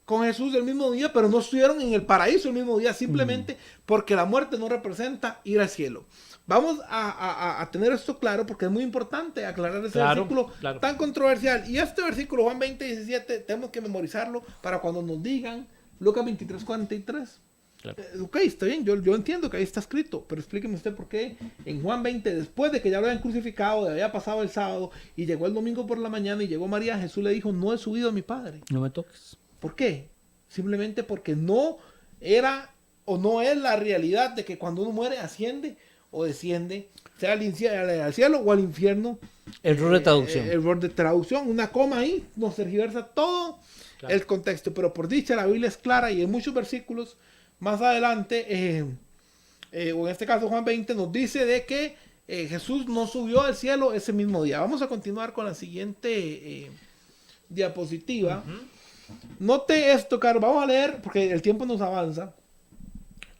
con Jesús el mismo día, pero no estuvieron en el paraíso el mismo día, simplemente porque la muerte no representa ir al cielo. Vamos a tener esto claro porque es muy importante aclarar ese versículo tan controversial. Y este versículo, Juan 20:17, tenemos que memorizarlo para cuando nos digan Lucas 23:43. Claro. Ok, está bien, yo entiendo que ahí está escrito, pero explíqueme usted por qué en Juan 20, después de que ya lo habían crucificado, había pasado el sábado y llegó el domingo por la mañana y llegó María, Jesús le dijo, no he subido a mi Padre. No me toques. ¿Por qué? Simplemente porque no era o no es la realidad de que cuando uno muere asciende o desciende, sea al cielo o al infierno. Error de traducción. Error de traducción, una coma ahí nos tergiversa todo el contexto, pero por dicha la Biblia es clara y en muchos versículos más adelante, o en este caso Juan 20, nos dice de que Jesús no subió al cielo ese mismo día. Vamos a continuar con la siguiente diapositiva. Note esto, Caro, vamos a leer porque el tiempo nos avanza.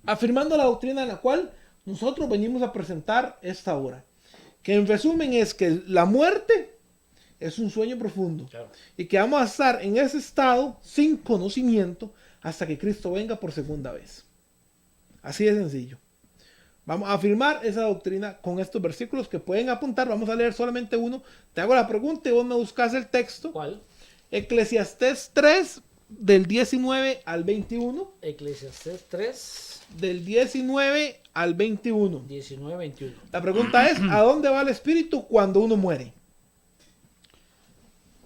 Afirmando la doctrina en la cual nosotros venimos a presentar esta hora. Que en resumen es que la muerte es un sueño profundo. Claro. Y que vamos a estar en ese estado sin conocimiento hasta que Cristo venga por segunda vez. Así de sencillo. Vamos a afirmar esa doctrina con estos versículos que pueden apuntar. Vamos a leer solamente uno. Te hago la pregunta y vos me buscas el texto. ¿Cuál? Eclesiastés 3, del 19 al 21. Eclesiastés 3. Del 19 al 21. 19-21. La pregunta es, ¿a dónde va el espíritu cuando uno muere?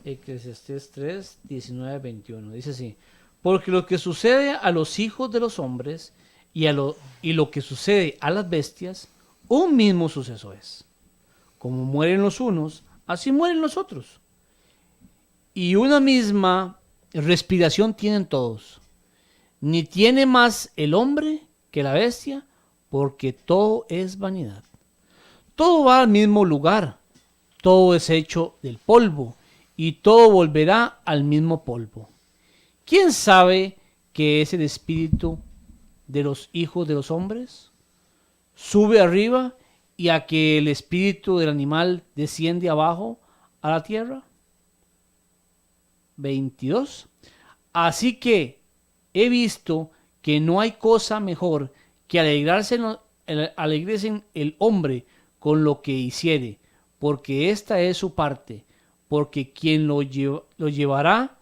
Eclesiastés 3, 19-21. Dice así. Porque lo que sucede a los hijos de los hombres y lo que sucede a las bestias, un mismo suceso es. Como mueren los unos, así mueren los otros. Y una misma respiración tienen todos. Ni tiene más el hombre que la bestia, porque todo es vanidad. Todo va al mismo lugar, todo es hecho del polvo, y todo volverá al mismo polvo. ¿Quién sabe qué es el espíritu de los hijos de los hombres? Sube arriba, y a que el espíritu del animal desciende abajo a la tierra. 22. Así que he visto que no hay cosa mejor que alegresen el hombre con lo que hiciere, porque esta es su parte, porque ¿quién lo llevará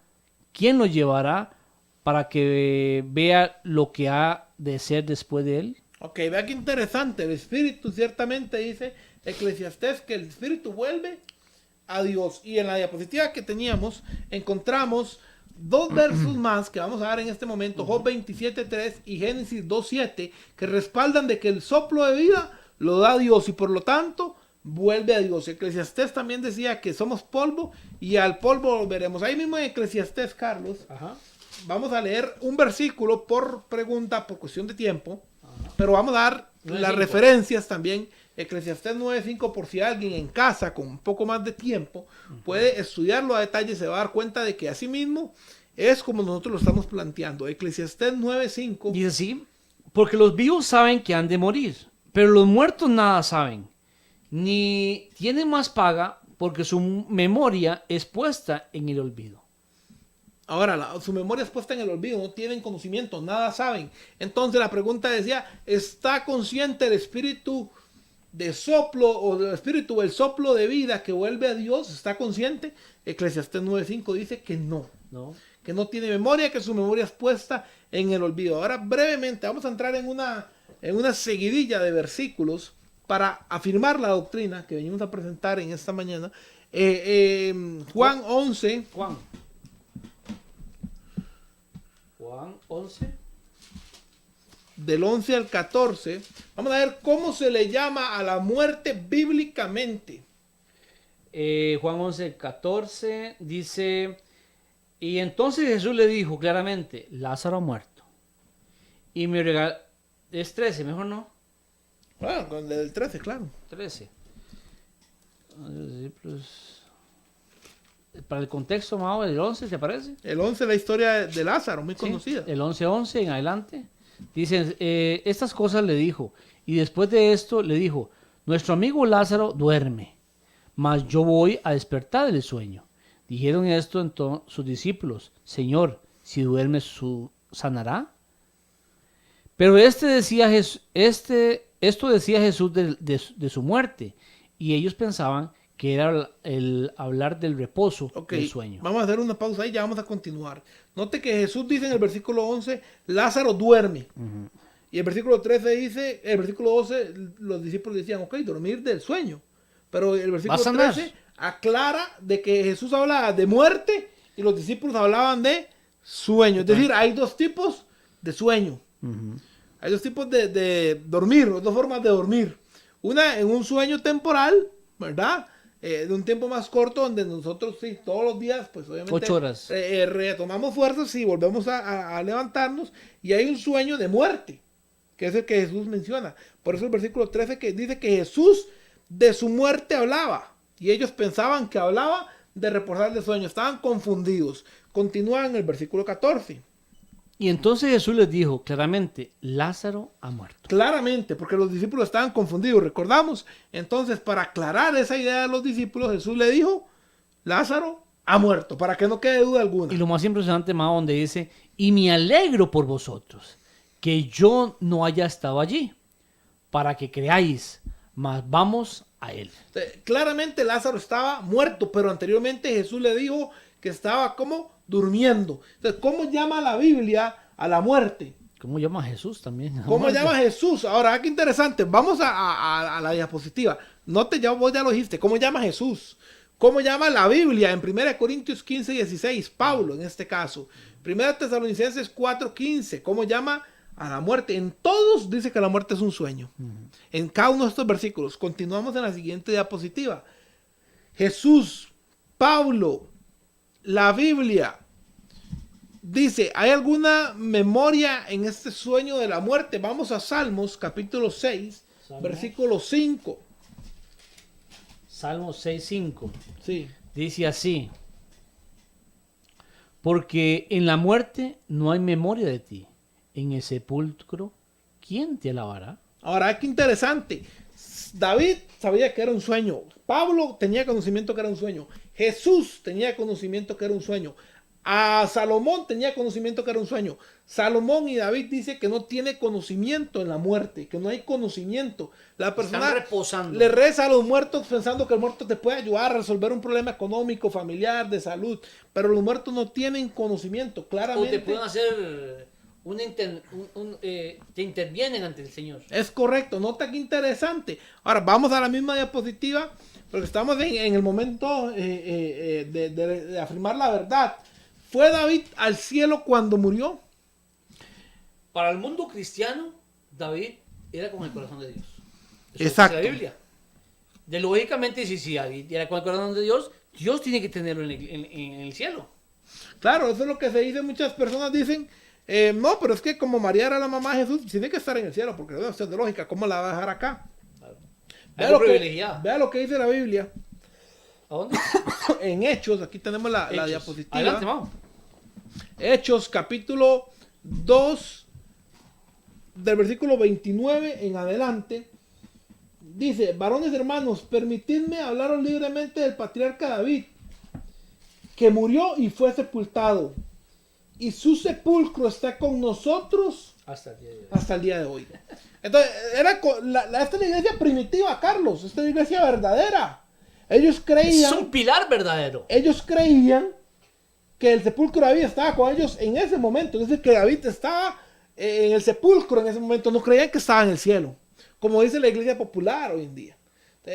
para que vea lo que ha de ser después de él? Ok, vea qué interesante. El espíritu ciertamente dice Eclesiastés que el espíritu vuelve a Dios. Y en la diapositiva que teníamos encontramos dos versos más que vamos a dar en este momento, Job 27:3 y Génesis 2:7, que respaldan de que el soplo de vida lo da Dios y por lo tanto vuelve a Dios. Eclesiastés también decía que somos polvo y al polvo volveremos. Ahí mismo en Eclesiastés, Carlos, vamos a leer un versículo por pregunta, por cuestión de tiempo, pero vamos a dar 9:5. las referencias también. Eclesiastés 9:5, por si alguien en casa con un poco más de tiempo puede estudiarlo a detalle, se va a dar cuenta de que así mismo es como nosotros lo estamos planteando. Eclesiastés 9:5 dice así: porque los vivos saben que han de morir, pero los muertos nada saben, ni tienen más paga, porque su memoria es puesta en el olvido. Ahora, su memoria es puesta en el olvido, no tienen conocimiento, nada saben. Entonces la pregunta decía, ¿está consciente el espíritu de soplo o del espíritu, el soplo de vida que vuelve a Dios? ¿Está consciente? Eclesiastés 9:5 dice que no, que no tiene memoria, que su memoria es puesta en el olvido. Ahora brevemente vamos a entrar en una seguidilla de versículos para afirmar la doctrina que venimos a presentar en esta mañana. Juan 11. Juan 11. Del 11 al 14, vamos a ver cómo se le llama a la muerte bíblicamente. Juan 11, 14 dice: y entonces Jesús le dijo claramente, Lázaro ha muerto. Y me regaló, es 13, mejor no. Bueno, con el 13, claro. 13. Para el contexto, Mao, el 11, ¿te parece? El 11 es la historia de Lázaro, muy conocida. El 11 en adelante. Dicen, estas cosas le dijo. Y después de esto le dijo, nuestro amigo Lázaro duerme, mas yo voy a despertar del sueño. Dijeron esto entonces sus discípulos, Señor, si duerme, ¿sanará? Pero esto decía Jesús de su muerte. Y ellos pensaban que era el hablar del reposo, del sueño. Vamos a hacer una pausa ahí, ya vamos a continuar. Note que Jesús dice en el versículo 11, Lázaro duerme. Y el versículo 13 dice, el versículo 12, los discípulos decían, ok, dormir del sueño. Pero el versículo 13 aclara de que Jesús hablaba de muerte y los discípulos hablaban de sueño. Es decir, hay dos tipos de sueño. Hay dos tipos de dormir, dos formas de dormir. Una en un sueño temporal, ¿verdad? De un tiempo más corto donde nosotros sí, todos los días pues obviamente 8 horas retomamos fuerzas y volvemos a levantarnos, y hay un sueño de muerte que es el que Jesús menciona. Por eso el versículo 13 que dice que Jesús de su muerte hablaba y ellos pensaban que hablaba de reposar del sueño, estaban confundidos. Continúa en el versículo 14. Y entonces Jesús les dijo claramente, Lázaro ha muerto. Claramente, porque los discípulos estaban confundidos, recordamos. Entonces, para aclarar esa idea de los discípulos, Jesús le dijo, Lázaro ha muerto, para que no quede duda alguna. Y lo más impresionante, Mao, donde dice, y me alegro por vosotros, que yo no haya estado allí, para que creáis, mas vamos a él. Claramente Lázaro estaba muerto, pero anteriormente Jesús le dijo que estaba como durmiendo. Entonces, ¿cómo llama la Biblia a la muerte? ¿Cómo llama Jesús también? ¿Cómo llama Jesús? Ahora, qué interesante. Vamos a la diapositiva. Vos ya lo dijiste. ¿Cómo llama Jesús? ¿Cómo llama la Biblia? En 1 Corintios 15:16, Pablo en este caso. 1 Tesalonicenses 4:15, ¿cómo llama a la muerte? En todos dice que la muerte es un sueño. En cada uno de estos versículos. Continuamos en la siguiente diapositiva. Jesús, Pablo, la Biblia dice, ¿hay alguna memoria en este sueño de la muerte? Vamos a Salmos capítulo 6, versículo 5. Salmos 6:5. Sí. Dice así, porque en la muerte no hay memoria de ti, en el sepulcro, ¿quién te alabará? Ahora, qué interesante. David sabía que era un sueño. Pablo tenía conocimiento que era un sueño. Jesús tenía conocimiento que era un sueño. A Salomón tenía conocimiento que era un sueño. Salomón y David dice que no tiene conocimiento en la muerte, que no hay conocimiento. La persona Están reposando. le reza a los muertos pensando que el muerto te puede ayudar a resolver un problema económico, familiar, de salud, pero los muertos no tienen conocimiento, O claramente. te pueden hacer te intervienen ante el Señor. Es correcto, nota que interesante. Ahora vamos a la misma diapositiva, porque estamos en el momento de afirmar la verdad. ¿Fue David al cielo cuando murió? Para el mundo cristiano, David era con el corazón de Dios. Eso Exacto. dice la Biblia. Lógicamente, si David era con el corazón de Dios, Dios tiene que tenerlo en el cielo. Claro, eso es lo que se dice. Muchas personas dicen, no, pero es que como María era la mamá de Jesús, tiene que estar en el cielo, porque no es de lógica, ¿cómo la va a dejar acá? Claro. Vea Privilegiada. vea lo que dice la Biblia. ¿A dónde? En Hechos, aquí tenemos la Hechos. diapositiva. Adelante, vamos. Hechos, capítulo 2, del versículo 29 en adelante. Dice, varones hermanos, permitidme hablaros libremente del patriarca David, que murió y fue sepultado, y su sepulcro está con nosotros Hasta el día de hoy. hasta el día de hoy. Entonces, esta es la iglesia primitiva, Carlos, esta es la iglesia verdadera. Es un pilar verdadero. Ellos creían que el sepulcro de David estaba con ellos en ese momento, es decir, que David estaba en el sepulcro en ese momento, no creían que estaba en el cielo, como dice la iglesia popular hoy en día.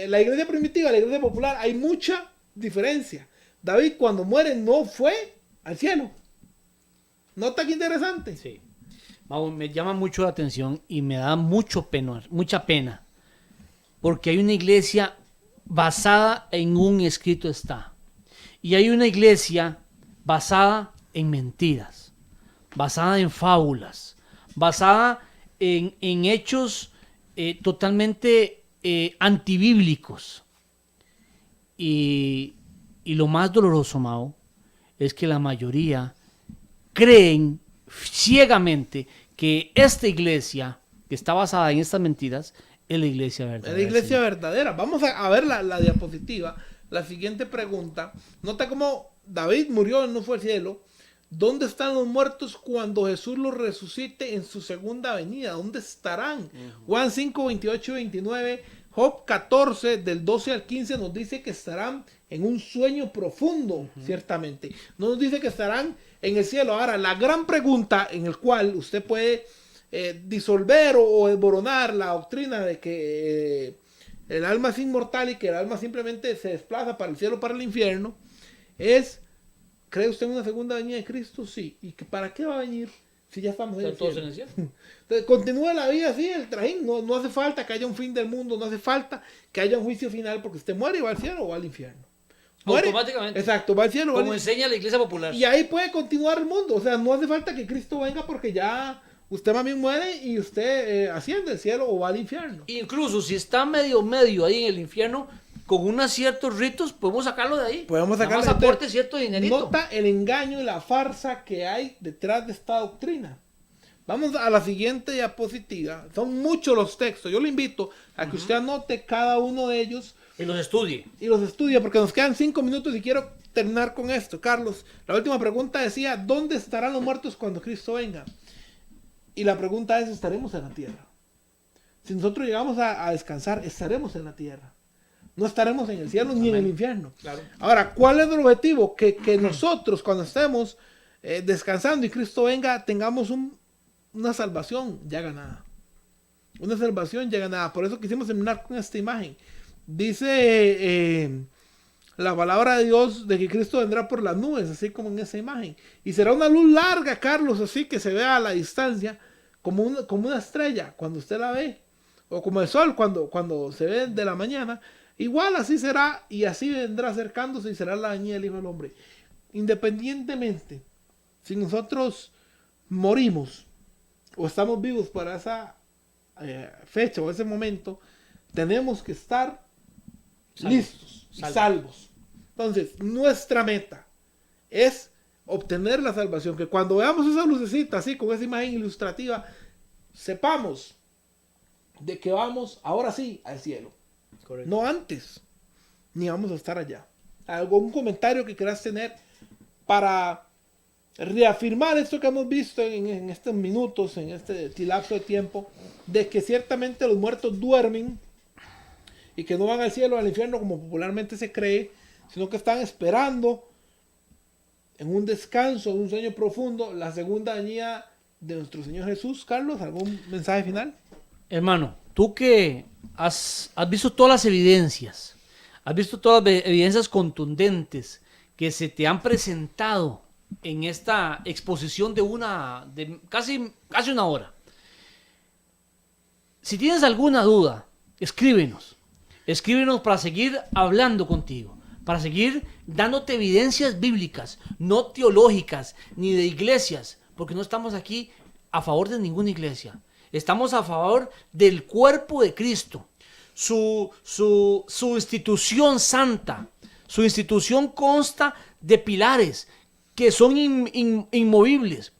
La iglesia primitiva y la iglesia popular hay mucha diferencia. David cuando muere no fue al cielo. ¿Nota qué interesante? Sí. Vamos, me llama mucho la atención y me da mucha pena, porque hay una iglesia basada en un escrito está, y hay una iglesia basada en mentiras, basada en fábulas, basada en hechos totalmente antibíblicos. Y lo más doloroso, Mao, es que la mayoría creen ciegamente que esta iglesia, que está basada en estas mentiras, es la iglesia verdadera. Es la iglesia verdadera. Vamos a ver la diapositiva. La siguiente pregunta. Nota cómo David murió y no fue al cielo. ¿Dónde están los muertos cuando Jesús los resucite en su segunda venida? ¿Dónde estarán? Juan 5, 28 y 29. Job 14, del 12 al 15 nos dice que estarán en un sueño profundo, ciertamente. No nos dice que estarán en el cielo. Ahora, la gran pregunta en el cual usted puede disolver o desboronar la doctrina de que el alma es inmortal y que el alma simplemente se desplaza para el cielo o para el infierno es, ¿cree usted en una segunda venida de Cristo? Sí. ¿Y que para qué va a venir si ya estamos en el todos cielo? en el cielo. Entonces, continúa la vida así, el trajín. No hace falta que haya un fin del mundo, no hace falta que haya un juicio final, porque usted muere y va al cielo o va al infierno. Muere, Automáticamente. exacto, va al cielo o va al Como infierno. enseña la iglesia popular. Y ahí puede continuar el mundo. O sea, no hace falta que Cristo venga porque ya usted más bien muere y usted asciende al cielo o va al infierno. Incluso si está medio ahí en el infierno, con unos ciertos ritos, podemos sacarlo de ahí. Podemos Nada sacarlo más de ahí. aporte cierto dinerito. Nota el engaño y la farsa que hay detrás de esta doctrina. Vamos a la siguiente diapositiva. Son muchos los textos. Yo le invito a que usted anote cada uno de ellos Y los estudie. y los estudie, porque nos quedan 5 minutos y quiero terminar con esto. Carlos, la última pregunta decía, ¿dónde estarán los muertos cuando Cristo venga? Y la pregunta es, ¿estaremos en la tierra? Si nosotros llegamos a descansar, estaremos en la tierra. No estaremos en el cielo ni en el infierno. Claro. Ahora, ¿cuál es el objetivo? Que nosotros cuando estemos descansando y Cristo venga, tengamos una salvación ya ganada. Una salvación ya ganada. Por eso quisimos terminar con esta imagen. Dice la palabra de Dios de que Cristo vendrá por las nubes, así como en esa imagen. Y será una luz larga, Carlos, así que se vea a la distancia, como una estrella cuando usted la ve. O como el sol cuando se ve de la mañana. Igual así será y así vendrá acercándose y será la venida del Hijo del Hombre. Independientemente, si nosotros morimos o estamos vivos para esa fecha o ese momento, tenemos que estar listos y salvos. Entonces, nuestra meta es obtener la salvación. Que cuando veamos esa lucecita así, con esa imagen ilustrativa, sepamos de que vamos ahora sí al cielo. Correcto. No antes, ni vamos a estar allá. ¿Algún comentario que quieras tener para reafirmar esto que hemos visto en estos minutos, en este lapso de tiempo, de que ciertamente los muertos duermen y que no van al cielo o al infierno como popularmente se cree, sino que están esperando en un descanso, en un sueño profundo, la segunda venida de nuestro Señor Jesús. Carlos, ¿algún mensaje final? Hermano, tú que has visto todas las evidencias, has visto todas las evidencias contundentes que se te han presentado en esta exposición de casi una hora. Si tienes alguna duda, escríbenos para seguir hablando contigo, para seguir dándote evidencias bíblicas, no teológicas, ni de iglesias, porque no estamos aquí a favor de ninguna iglesia. Estamos a favor del cuerpo de Cristo, su institución santa. Su institución consta de pilares que son inmovibles.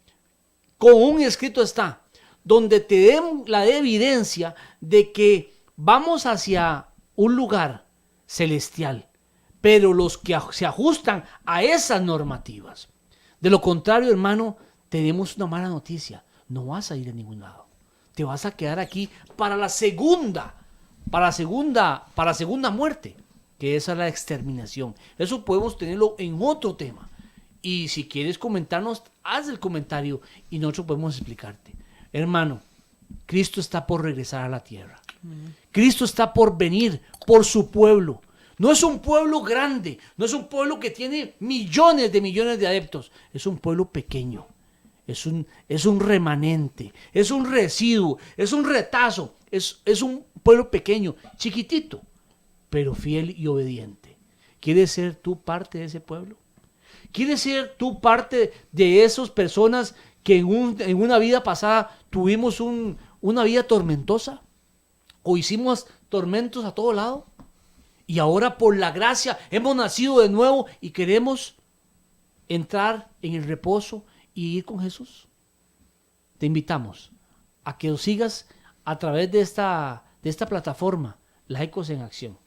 Con un escrito está, donde te den la evidencia de que vamos hacia un lugar celestial, pero los que se ajustan a esas normativas. De lo contrario, hermano, tenemos una mala noticia. No vas a ir a ningún lado. Te vas a quedar aquí para la segunda muerte, que esa es la exterminación. Eso podemos tenerlo en otro tema. Y si quieres comentarnos, haz el comentario y nosotros podemos explicarte. Hermano, Cristo está por regresar a la tierra. Cristo está por venir por su pueblo. No es un pueblo grande, no es un pueblo que tiene millones de adeptos. Es un pueblo pequeño. Es un remanente, es un residuo, es un retazo, es un pueblo pequeño, chiquitito, pero fiel y obediente. ¿Quieres ser tú parte de ese pueblo? ¿Quieres ser tú parte de esas personas que en una vida pasada tuvimos una vida tormentosa? ¿O hicimos tormentos a todo lado? Y ahora por la gracia hemos nacido de nuevo y queremos entrar en el reposo y ir con Jesús. Te invitamos a que nos sigas a través de esta plataforma, Laicos en Acción.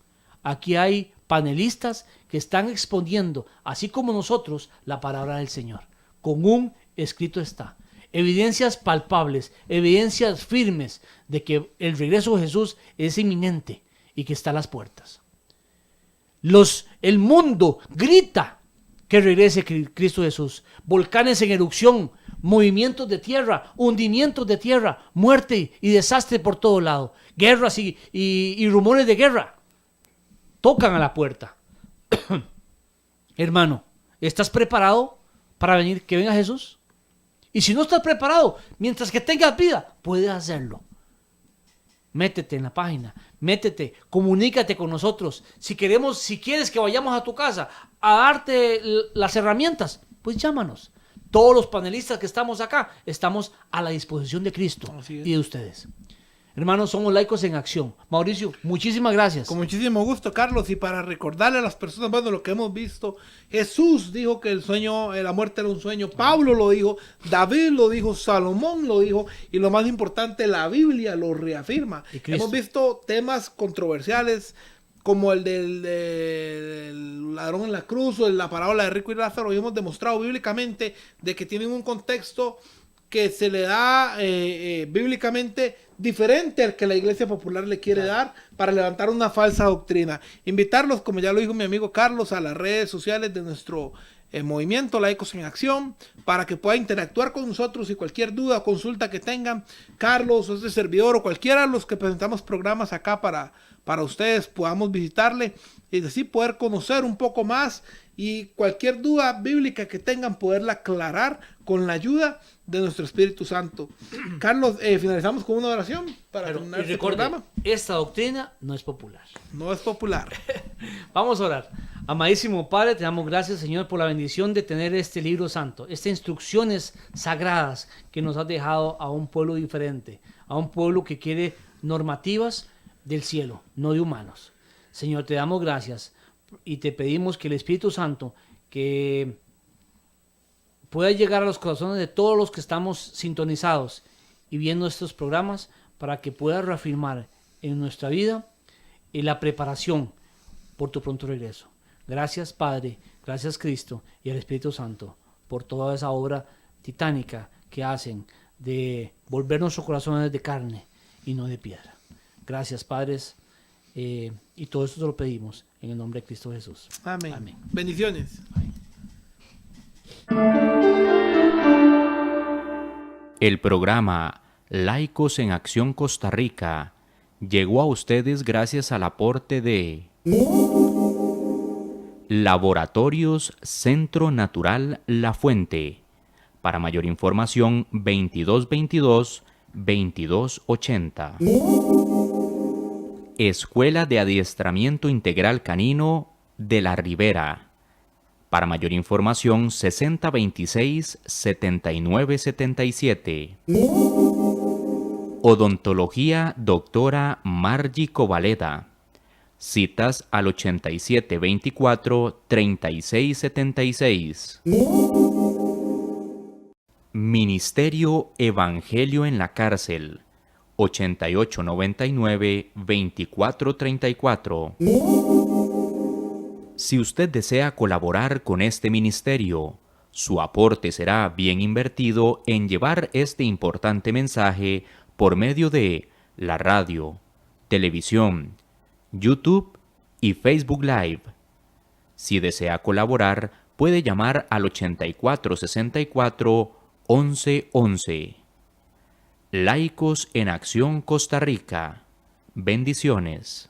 Aquí hay panelistas que están exponiendo, así como nosotros, la palabra del Señor. Con un escrito está. Evidencias palpables, evidencias firmes de que el regreso de Jesús es inminente y que está a las puertas. El mundo grita que regrese Cristo Jesús. Volcanes en erupción, movimientos de tierra, hundimientos de tierra, muerte y desastre por todo lado, guerras y rumores de guerra tocan a la puerta. Hermano, ¿estás preparado para que venga Jesús? Y si no estás preparado, mientras que tengas vida, puedes hacerlo. Métete en la página, comunícate con nosotros. Si quieres que vayamos a tu casa a darte las herramientas, pues llámanos. Todos los panelistas que estamos acá, estamos a la disposición de Cristo y de ustedes. Hermanos, somos Laicos en Acción. Mauricio, muchísimas gracias. Con muchísimo gusto, Carlos. Y para recordarle a las personas, bueno, lo que hemos visto, Jesús dijo que la muerte era un sueño. Pablo lo dijo, David lo dijo, Salomón lo dijo. Y lo más importante, la Biblia lo reafirma. Hemos visto temas controversiales como el del ladrón en la cruz o la parábola de rico y Lázaro. Y hemos demostrado bíblicamente de que tienen un contexto que se le da bíblicamente diferente al que la iglesia popular le quiere dar para levantar una falsa doctrina. Invitarlos, como ya lo dijo mi amigo Carlos, a las redes sociales de nuestro movimiento Laicos en Acción para que pueda interactuar con nosotros y cualquier duda o consulta que tengan, Carlos o este servidor o cualquiera de los que presentamos programas acá para ustedes podamos visitarle y así poder conocer un poco más y cualquier duda bíblica que tengan poderla aclarar con la ayuda de nuestro Espíritu Santo. Carlos, finalizamos con una oración para terminar este programa. Esta doctrina no es popular. No es popular. Vamos a orar. Amadísimo Padre, te damos gracias, Señor, por la bendición de tener este libro santo, estas instrucciones sagradas que nos has dejado a un pueblo diferente, a un pueblo que quiere normativas del cielo, no de humanos. Señor, te damos gracias y te pedimos que el Espíritu Santo que pueda llegar a los corazones de todos los que estamos sintonizados y viendo estos programas para que pueda reafirmar en nuestra vida la preparación por tu pronto regreso. Gracias, Padre, gracias, Cristo y al Espíritu Santo. por toda esa obra titánica que hacen de volver nuestros corazones de carne y no de piedra. Gracias, padres, y todo esto te lo pedimos en el nombre de Cristo Jesús. Amén. Amén. Bendiciones. El programa Laicos en Acción Costa Rica llegó a ustedes gracias al aporte de Laboratorios Centro Natural La Fuente. Para mayor información, 2222-2280. Escuela de Adiestramiento Integral Canino de La Ribera. Para mayor información, 6026-7977. Odontología Doctora Margie Covaleda. Citas al 8724-3676. Ministerio Evangelio en la Cárcel. 8899-2434. Si usted desea colaborar con este ministerio, su aporte será bien invertido en llevar este importante mensaje por medio de la radio, televisión, YouTube y Facebook Live. Si desea colaborar, puede llamar al 8464-1111. Laicos en Acción Costa Rica. Bendiciones.